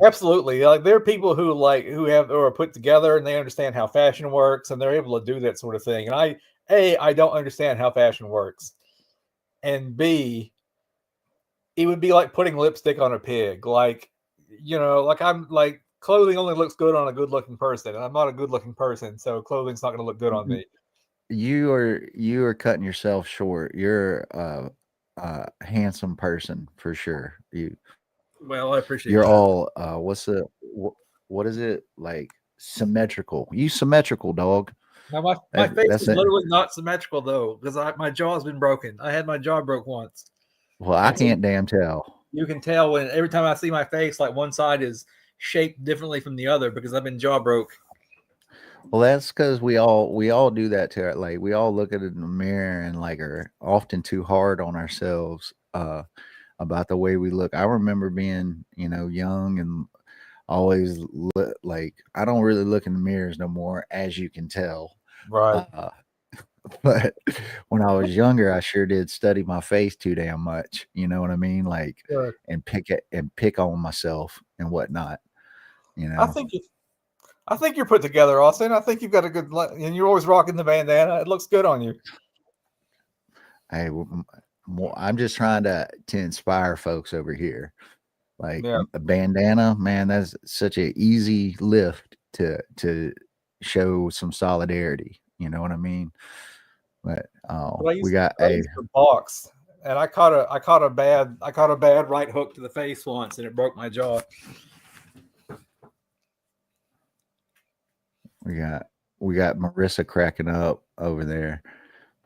absolutely, like there are people who are put together and they understand how fashion works and they're able to do that sort of thing. And I don't understand how fashion works, and B, it would be like putting lipstick on a pig. I'm like clothing only looks good on a good-looking person, and I'm not a good-looking person, so clothing's not going to look good on me. You are cutting yourself short. You're a handsome person for sure. Well, I appreciate You're that. all what is it, like, symmetrical. You symmetrical, dog. Now my face That's is it. literally not symmetrical though, because my jaw's been broken. I had my jaw broke once, Well, I and so can't damn tell. you can tell when every time I see my face, like one side is shaped differently from the other because I've been jaw broke. Well, that's because we all do that to like we all look at it in the mirror and like are often too hard on ourselves about the way we look. I remember being, young and always like I don't really look in the mirrors no more, as you can tell. Right. Uh, but when I was younger, I sure did study my face too damn much. You know what I mean? Like, Sure. and pick on myself and whatnot. You I know, think I think you're put together, Austin. I think you've got a good, and you're always rocking the bandana. It looks good on you. hey, I'm just trying to inspire folks over here. Like Yeah. a bandana, man, that's such an easy lift to show some solidarity. You know what I mean? But But we got I a used to box, and I caught a bad right hook to the face once, and it broke my jaw. we got Marissa cracking up over there.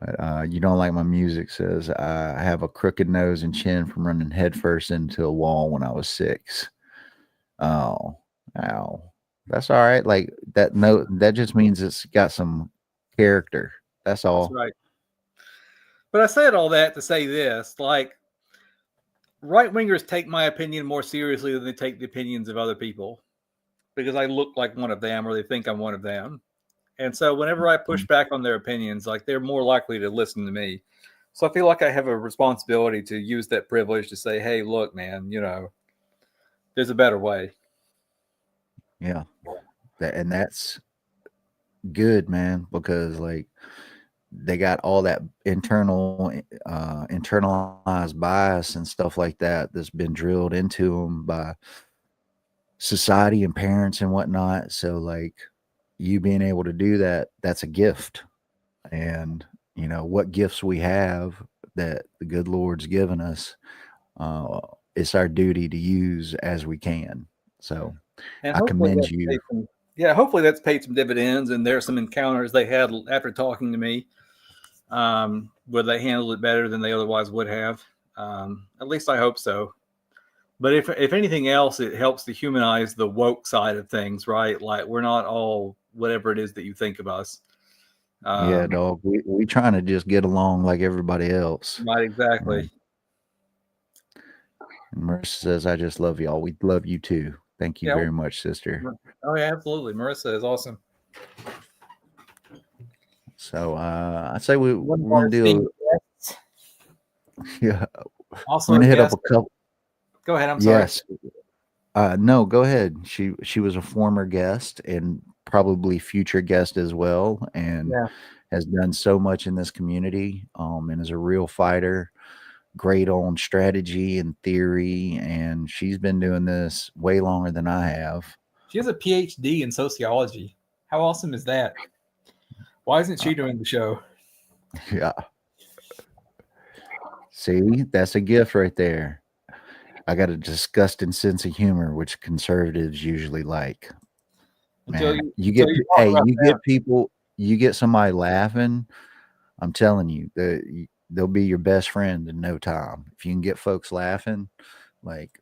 But you don't like my music, says I have a crooked nose and chin from running headfirst into a wall when I was 6. Oh, ow. That's all right. Like that note, that just means it's got some character. That's That's all. right. But I said all that to say this: like, right wingers take my opinion more seriously than they take the opinions of other people because I look like one of them or they think I'm one of them. And so whenever I push back on their opinions, like they're more likely to listen to me. So I feel like I have a responsibility to use that privilege to say, hey, look, man, there's a better way. Yeah. And that's good, man, because like they got all that internalized bias and stuff like that that's been drilled into them by society and parents and whatnot. So like you being able to do that, that's a gift. And what gifts we have that the good Lord's given us, it's our duty to use as we can. So And I hopefully commend that's you. paid some, yeah, hopefully that's paid some dividends. And there's some encounters they had after talking to me where they handled it better than they otherwise would have. At least I hope so. But if anything else, it helps to humanize the woke side of things, right? Like we're not all whatever it is that you think of us. Yeah, dog. We trying to just get along like everybody else. Right, exactly. And Marissa says, "I just love y'all. We love you too. Thank you Yeah. very much, sister." Oh yeah, absolutely. Marissa is awesome. So I say we're gonna do. Yeah, Also we're a gonna hit up guest. a couple. Go ahead. I'm sorry. Yes. No, go ahead. She was a former guest and probably future guest as well, and Yeah. has done so much in this community. And is a real fighter, great on strategy and theory, and she's been doing this way longer than I have. She has a PhD in sociology. How awesome is that? Why isn't she doing the show? Yeah. See, that's a gift right there. I got a disgusting sense of humor, which conservatives usually like. Until Man, you you until get you talk hey, about you them. get people, you get somebody laughing. I'm telling you, they'll be your best friend in no time. If you can get folks laughing, like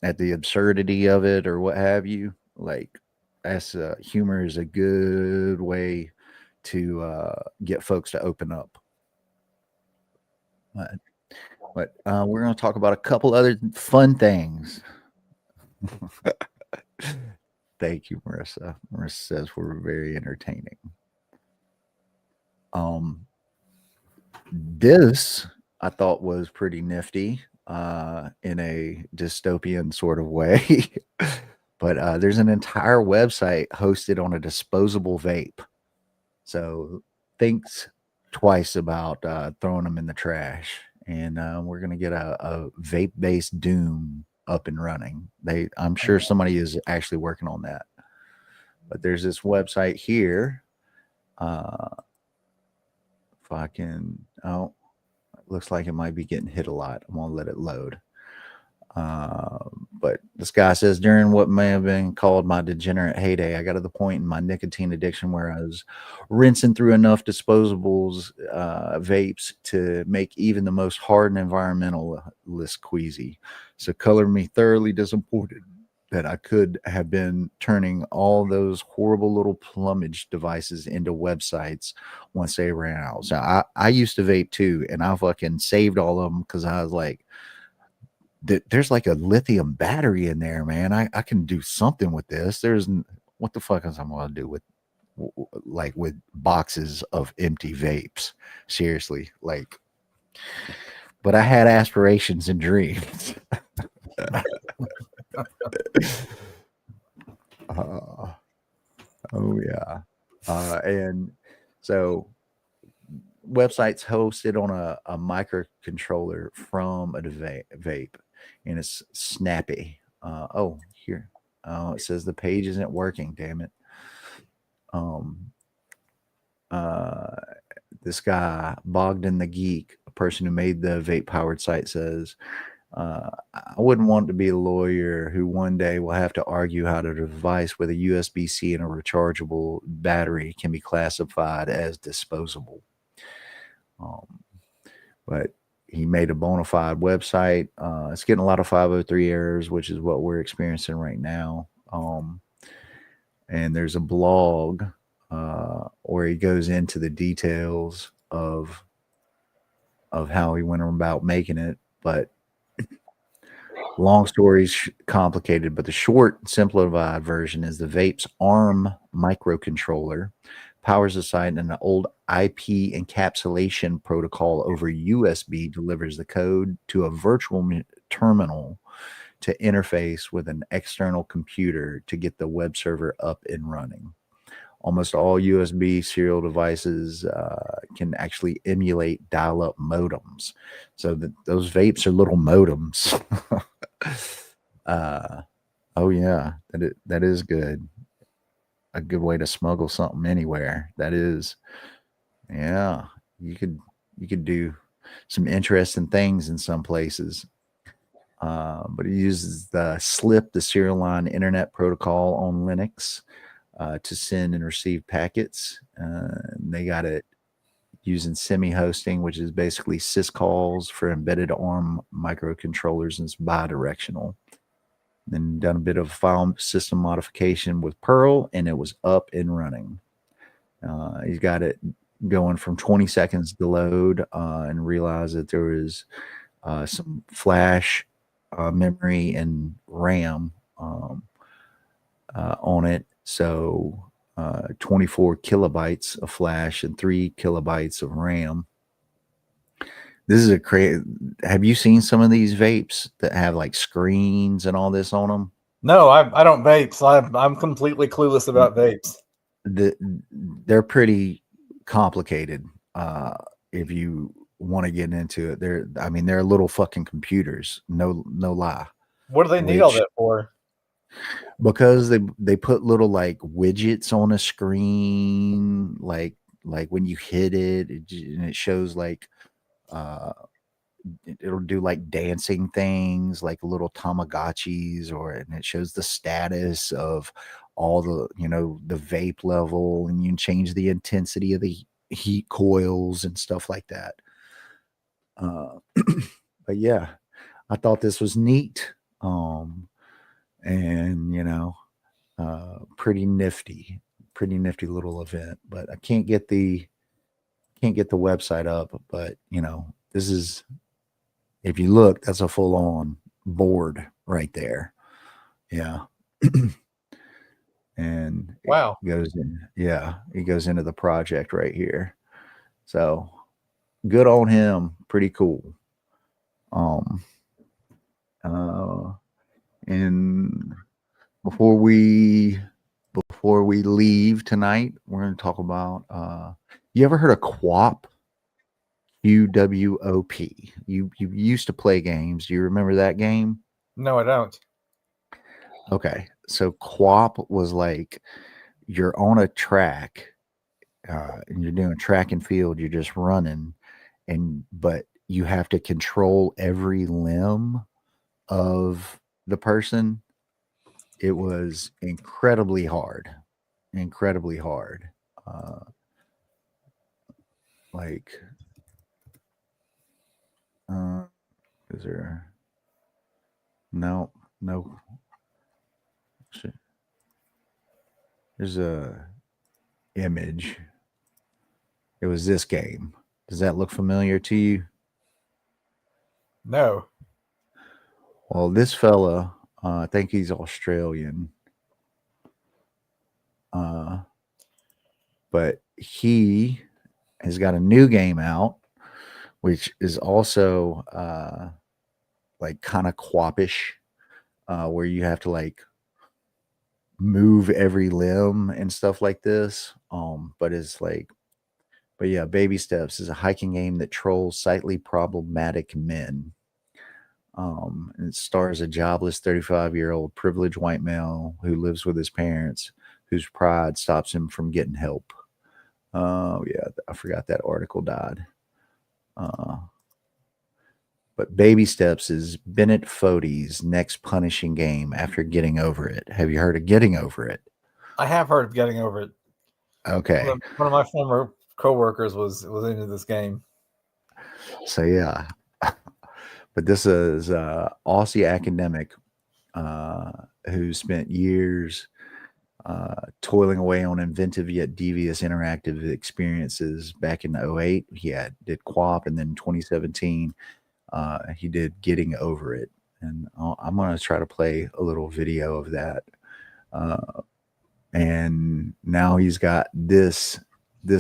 at the absurdity of it or what have you, like that's humor is a good way to get folks to open up. But, but we're going to talk about a couple other fun things. Thank you, Marissa. Marissa says we're very entertaining. This I thought was pretty nifty in a dystopian sort of way. But there's an entire website hosted on a disposable vape. So thinks twice about throwing them in the trash. And we're going to get a vape based doom up and running. I'm sure somebody is actually working on that. But there's this website here. If I can, it looks like it might be getting hit a lot. I'm gonna let it load. But this guy says, during what may have been called my degenerate heyday, I got to the point in my nicotine addiction where I was rinsing through enough disposables, vapes to make even the most hardened environmentalist queasy. So colored me thoroughly disappointed that I could have been turning all those horrible little plumage devices into websites once they ran out. So I used to vape too, and I fucking saved all of them because I was like, there's like a lithium battery in there, man. I can do something with this. What the fuck is I'm gonna do with like with boxes of empty vapes? Seriously, like. But I had aspirations and dreams. uh, oh yeah, and so websites hosted on a microcontroller from a vape, and it's snappy. Oh, here. It says the page isn't working. Damn it. Um, uh, this guy, Bogdan the Geek, a person who made the vape powered site, says, I wouldn't want to be a lawyer who one day will have to argue how a device with a USB-C and a rechargeable battery can be classified as disposable. But he made a bona fide website. It's getting a lot of 503 errors, which is what we're experiencing right now. And there's a blog where he goes into the details of how he went about making it. But long stories complicated, but the short, simplified version is the Vape's ARM microcontroller powers the site, and an old IP encapsulation protocol over USB delivers the code to a virtual terminal to interface with an external computer to get the web server up and running. Almost all USB serial devices can actually emulate dial-up modems. So those vapes are little modems. Oh yeah, that is good. A good way to smuggle something anywhere. That is, yeah. You could do some interesting things in some places. But it uses the SLIP, the serial line internet protocol on Linux, to send and receive packets. They got it using semi-hosting, which is basically syscalls for embedded ARM microcontrollers, and it's bidirectional. Then done a bit of file system modification with Perl, and it was up and running. He's got it going from 20 seconds to load, and realized that there was some flash memory and RAM on it. So 24 kilobytes of flash and 3 kilobytes of RAM. This is a crazy. Have you seen some of these vapes that have like screens and all this on them? No, I don't vape, so I'm completely clueless about vapes. They're pretty complicated. If you want to get into it, they're little fucking computers. No lie. What do they need all that for? Because they put little like widgets on a screen, like when you hit it, and it shows like it'll do like dancing things, like little Tamagotchis, and it shows the status of all the the vape level, and you can change the intensity of the heat coils and stuff like that. But yeah, I thought this was neat. And pretty nifty little event. But I can't get the website up. But this is, if you look, that's a full on board right there. Yeah. And wow, it goes in. Yeah, it goes into the project right here. So good on him. Pretty cool. And before we leave tonight, we're going to talk about you ever heard of QWOP? QWOP. You used to play games. Do you remember that game? no, I don't. Okay. So QWOP was like you're on a track, and you're doing track and field, you're just running, but you have to control every limb of the person, it was incredibly hard. Incredibly hard. Like, is there no shit. There's a image. It was this game. Does that look familiar to you? No. Well, this fella, I think he's Australian, but he has got a new game out, which is also like kind of quappish, where you have to like move every limb and stuff like this. But it's like, but yeah, Baby Steps is a hiking game that trolls slightly problematic men. And it stars a jobless 35-year-old privileged white male who lives with his parents, whose pride stops him from getting help. Yeah, I forgot that article died. But Baby Steps is Bennett Foddy's next punishing game after Getting Over It. Have you heard of Getting Over It? I have heard of Getting Over It. Okay. One of my former coworkers was into this game. So yeah. But this is Aussie academic who spent years toiling away on inventive yet devious interactive experiences. Back in 08, he did QWOP, and then in 2017, he did Getting Over It. And I'm going to try to play a little video of that. And now he's got this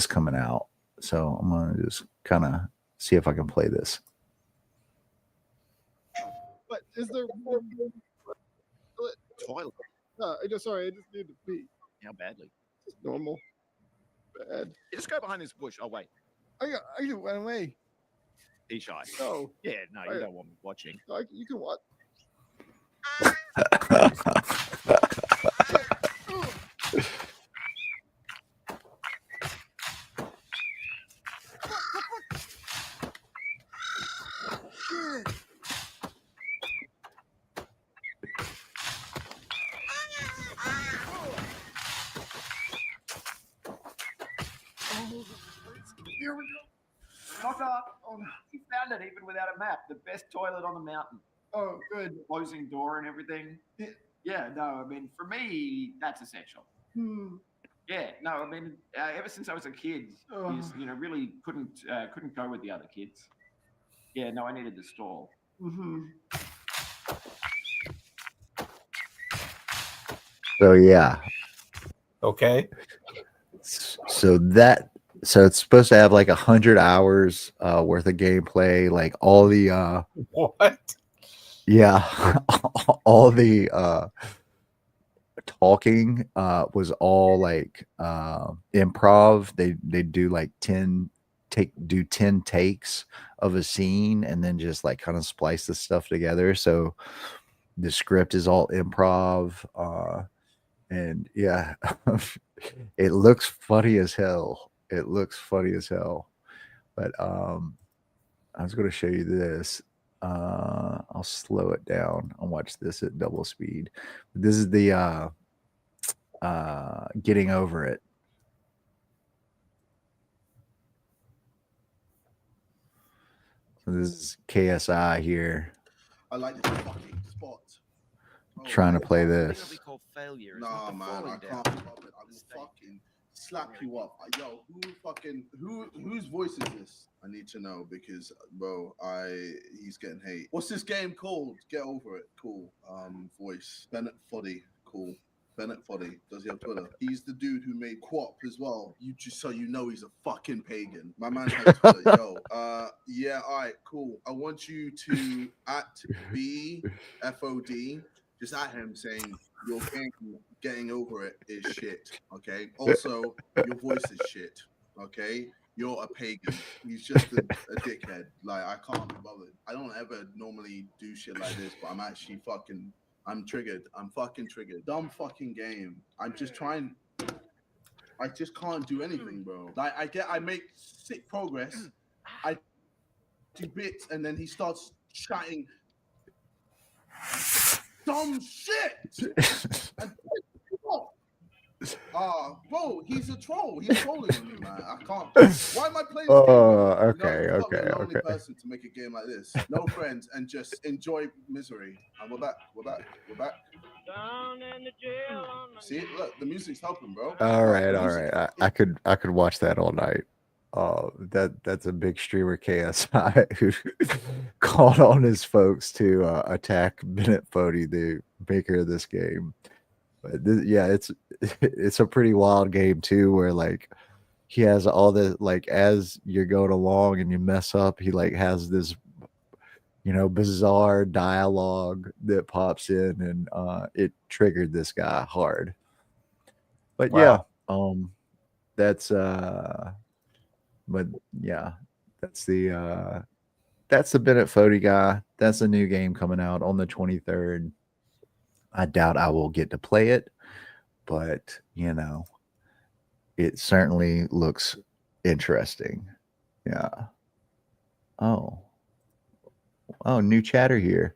coming out. So I'm going to just kind of see if I can play this. But is there toilet? No, sorry, I just need to pee. How badly? Just normal. Bad. You just go behind this bush. Oh wait, I just went away. be shy. No. Yeah, no, you don't want me watching. You can watch. Here we go. Knock up. Oh, no. He found it even without a map. The best toilet on the mountain. Oh, good. Closing door and everything. Yeah, no, I mean, for me, that's essential. Yeah, no, I mean, ever since I was a kid, really couldn't go with the other kids. Yeah, no, I needed the stall. So yeah. Okay. So it's supposed to have like 100 hours worth of gameplay, like all the what? Yeah, all the talking was all like improv. They do like 10 takes of a scene and then just like kind of splice the stuff together. So the script is all improv. And yeah, it looks funny as hell. It looks funny as hell. But I was going to show you this. I'll slow it down. I'll watch this at double speed. This is the Getting Over It. So this is KSI here. I like this fucking spot. Trying to play this. Nah, man, I can't stop it. I will fucking slap you up. Yo, whose voice is this? I need to know because, bro, he's getting hate. What's this game called? Get Over It. Cool. Voice. Bennett Foddy. Cool. Bennett Foddy. Does he have Twitter? He's the dude who made QWOP as well. You just so you know he's a fucking pagan. My man has Twitter. Yo. Yeah, alright, cool. I want you to at BFOD. Just at him saying your game Getting Over It is shit. Okay. Also, your voice is shit. Okay. You're a pagan. He's just a dickhead. Like, I can't be bothered. I don't ever normally do shit like this, but I'm actually I'm triggered. I'm fucking triggered. Dumb fucking game. I'm just trying. I just can't do anything, bro. Like, I make sick progress. I do bits, and then he starts chatting. Dumb shit. And, bro, he's a troll. He's trolling with me, man. I can't. Why am I playing this game? Okay, you've got to be okay, a lonely okay. person to make a game like this. No friends and just enjoy misery. And we're back. We're back. We're back. See, look, the music's helping, bro. All Like, right, the all music- right. I could watch that all night. That's a big streamer KSI who called on his folks to attack Bennett Foddy, the maker of this game. But yeah, it's a pretty wild game too, where like he has all the like as you're going along and you mess up, he like has this bizarre dialogue that pops in, and it triggered this guy hard. But Wow. that's but yeah, that's the Bennett Foddy guy. That's a new game coming out on the 23rd. I doubt I will get to play it, but it certainly looks interesting. Yeah. Oh, new chatter here.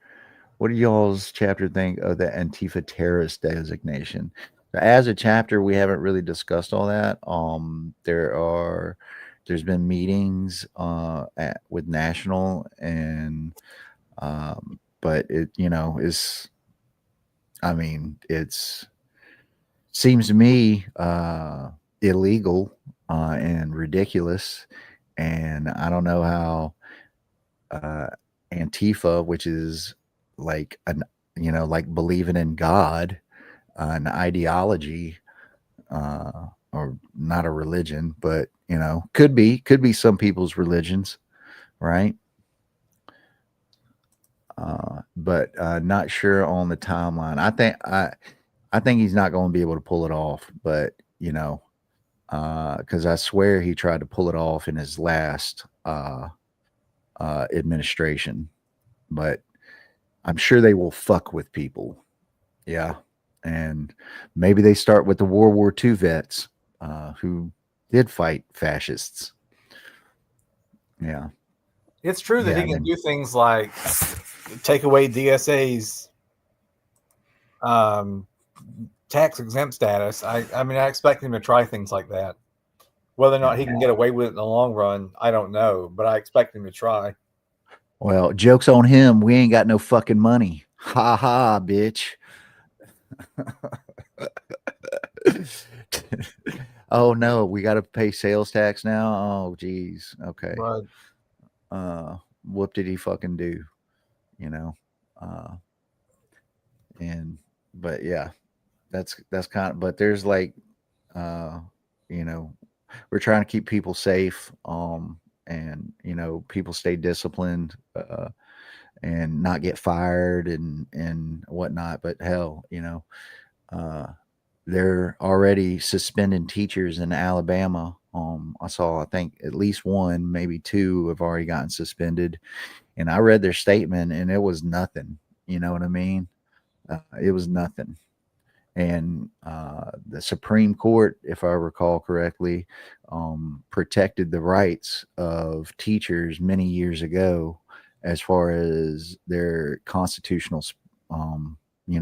What do y'all's chapter think of the Antifa terrorist designation? As a chapter, we haven't really discussed all that. There's been meetings with national and but it it's seems to me illegal and ridiculous, and I don't know how Antifa, which is like like believing in God, an ideology, or not a religion, but could be some people's religions, right? But not sure on the timeline. I think he's not going to be able to pull it off, but because I swear he tried to pull it off in his last administration, but I'm sure they will fuck with people. Yeah. And maybe they start with the World War II vets who did fight fascists. Yeah. It's true that Yeah, he can do things like take away DSA's tax exempt status. I mean, I expect him to try things like that. Whether or not he can get away with it in the long run, I don't know, but I expect him to try. Well, joke's on him. We ain't got no fucking money. Ha ha, bitch. Oh no, we got to pay sales tax now. Oh geez. Okay. Right. What did he fucking do? But yeah, that's kind of, but there's like, we're trying to keep people safe. And people stay disciplined, and not get fired and whatnot. But hell, they're already suspending teachers in Alabama. I think at least one, maybe two have already gotten suspended. And I read their statement and it was nothing. You know what I mean? It was nothing. And the Supreme Court, if I recall correctly, protected the rights of teachers many years ago as far as their constitutional,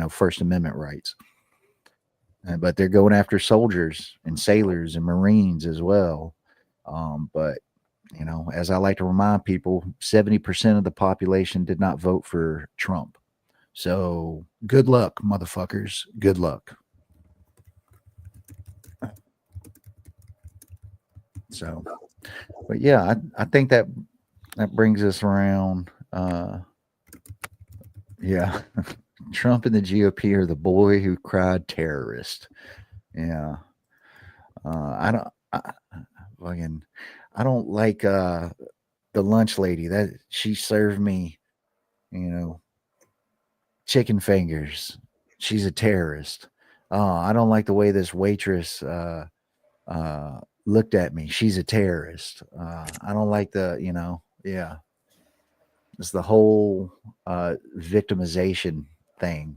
First Amendment rights. But they're going after soldiers and sailors and Marines as well. But, as I like to remind people, 70% of the population did not vote for Trump. So good luck, motherfuckers. Good luck. So, but yeah, I think that brings us around. Yeah. Trump and the GOP are the boy who cried terrorist. Yeah. I don't like the lunch lady that she served me, chicken fingers. She's a terrorist. I don't like the way this waitress looked at me. She's a terrorist. I don't like yeah. It's the whole victimization thing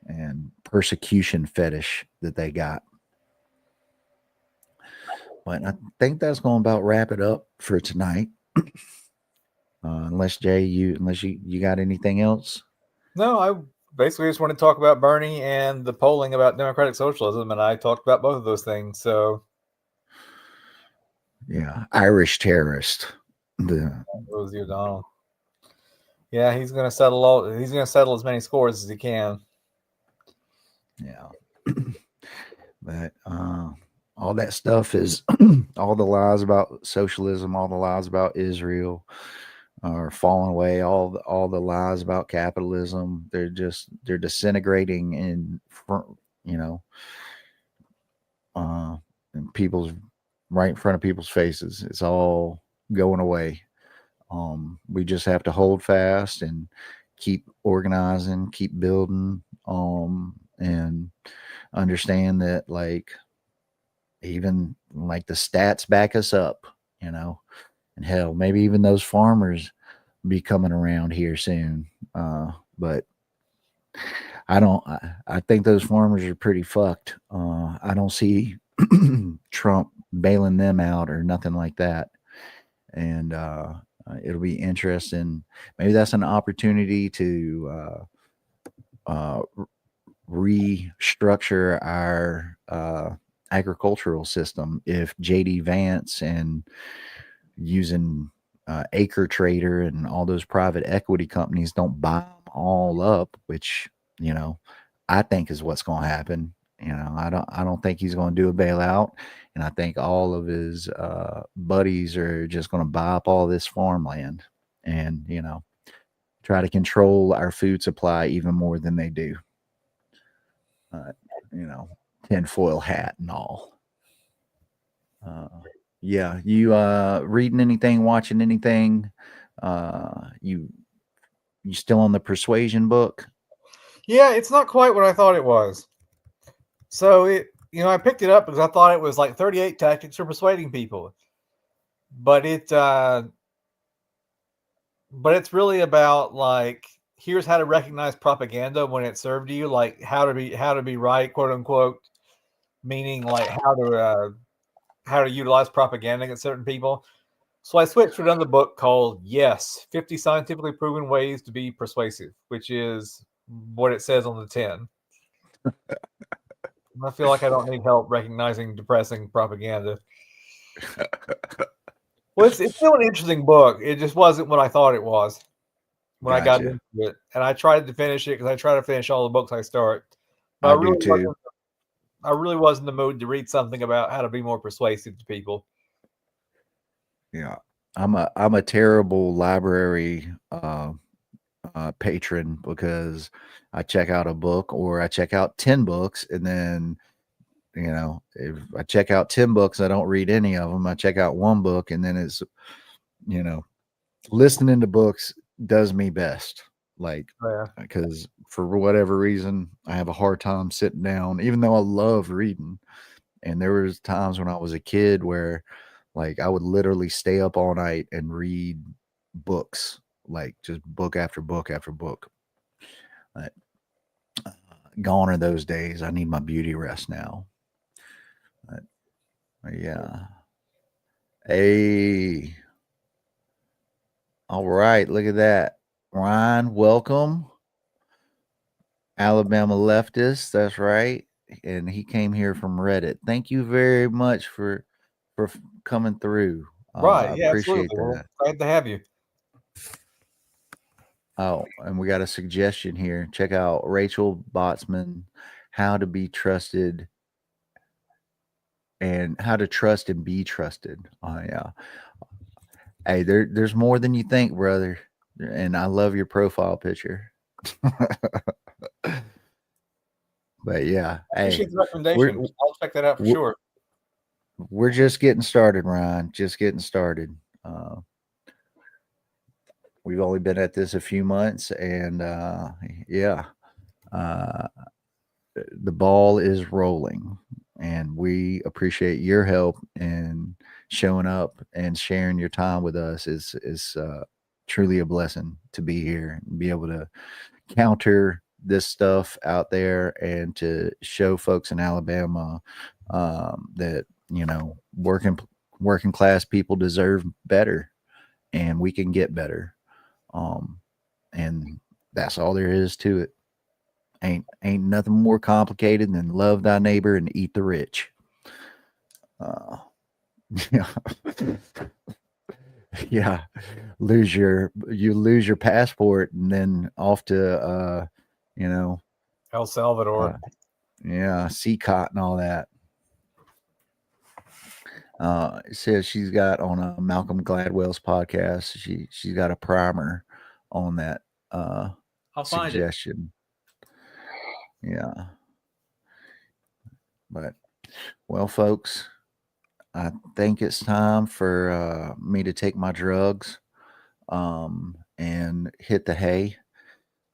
and persecution fetish that they got. But I think that's going to about wrap it up for tonight. Unless Jay, you got anything else? No, I basically just want to talk about Bernie and the polling about democratic socialism, and I talked about both of those things. So Yeah, Irish terrorist. The Rosie O'Donnell. Yeah, he's going to settle He's going to settle as many scores as he can. yeah, but all that stuff is all the lies about socialism, all the lies about Israel are falling away. All the lies about capitalism, they're disintegrating in front, you know, in people's right in front of people's faces. It's all going away. We just have to hold fast and keep organizing, keep building, and understand that like even like the stats back us up, you know, and hell, maybe even those farmers be coming around here soon. But I don't. I think those farmers are pretty fucked. I don't see Trump bailing them out or nothing like that. And it'll be interesting. Maybe that's an opportunity to restructure our agricultural system if JD Vance and using Acre Trader and all those private equity companies don't buy them all up, which, you know, I think is what's going to happen. You know, I don't think he's going to do a bailout, and I think all of his buddies are just going to buy up all this farmland and, you know, try to control our food supply even more than they do. You know, tinfoil hat and all. Yeah, you reading anything, watching anything? You still on the persuasion book? Yeah, it's not quite what I thought it was. So I picked it up because I thought it was like 38 tactics for persuading people, but it's really about like here's how to recognize propaganda when it served you, like how to be right, quote unquote, meaning like how to utilize propaganda against certain people. So I switched to another book called 50 Scientifically Proven Ways to Be Persuasive, which is what it says on the tin. I feel like I don't need help recognizing depressing propaganda. Well, it's still an interesting book. It just wasn't what I thought it was when I got into it. And I tried to finish it because I try to finish all the books I start. But I do too. I really was in the mood to read something about how to be more persuasive to people. Yeah, I'm a terrible library patron because I check out a book or I check out 10 books, and then, you know, if I check out 10 books, I don't read any of them. I check out one book, and then it's, you know, listening to books does me best. Like, because for whatever reason, I have a hard time sitting down, even though I love reading. And there was times when I was a kid where like I would literally stay up all night and read books, like just book after book after book. Gone are those days. I need my beauty rest now. Yeah. Hey. All right. Look at that. Ryan, welcome. Alabama leftist. That's right. And he came here from Reddit. Thank you very much for coming through. Right. Yeah, appreciate absolutely. that. Well, glad to have you. Oh, and we got a suggestion here. Check out Rachel Botsman, How to Be Trusted and How to Trust and Be Trusted. Oh, yeah. Hey, there's more than you think, brother. And I love your profile picture. But yeah, Appreciate the recommendation. I'll check that out for sure. We're just getting started, Ryan. Just getting started. We've only been at this a few months, and the ball is rolling, and we appreciate your help and showing up and sharing your time with us. Is truly a blessing to be here and be able to counter this stuff out there and to show folks in Alabama that, you know, working class people deserve better and we can get better. And That's all there is to it. Ain't nothing more complicated than love thy neighbor and eat the rich. Yeah. Yeah. You lose your passport and then off to El Salvador. yeah, CCOT and all that. It says she's got on a Malcolm Gladwell's podcast. She's got a primer on that I'll find it. suggestion. Yeah. But well, folks, I think it's time for me to take my drugs and hit the hay.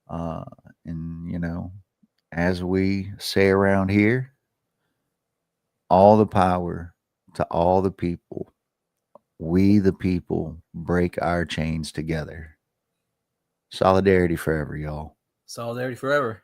And as we say around here, all the power to all the people. We, the people, break our chains together. Solidarity forever, y'all. Solidarity forever.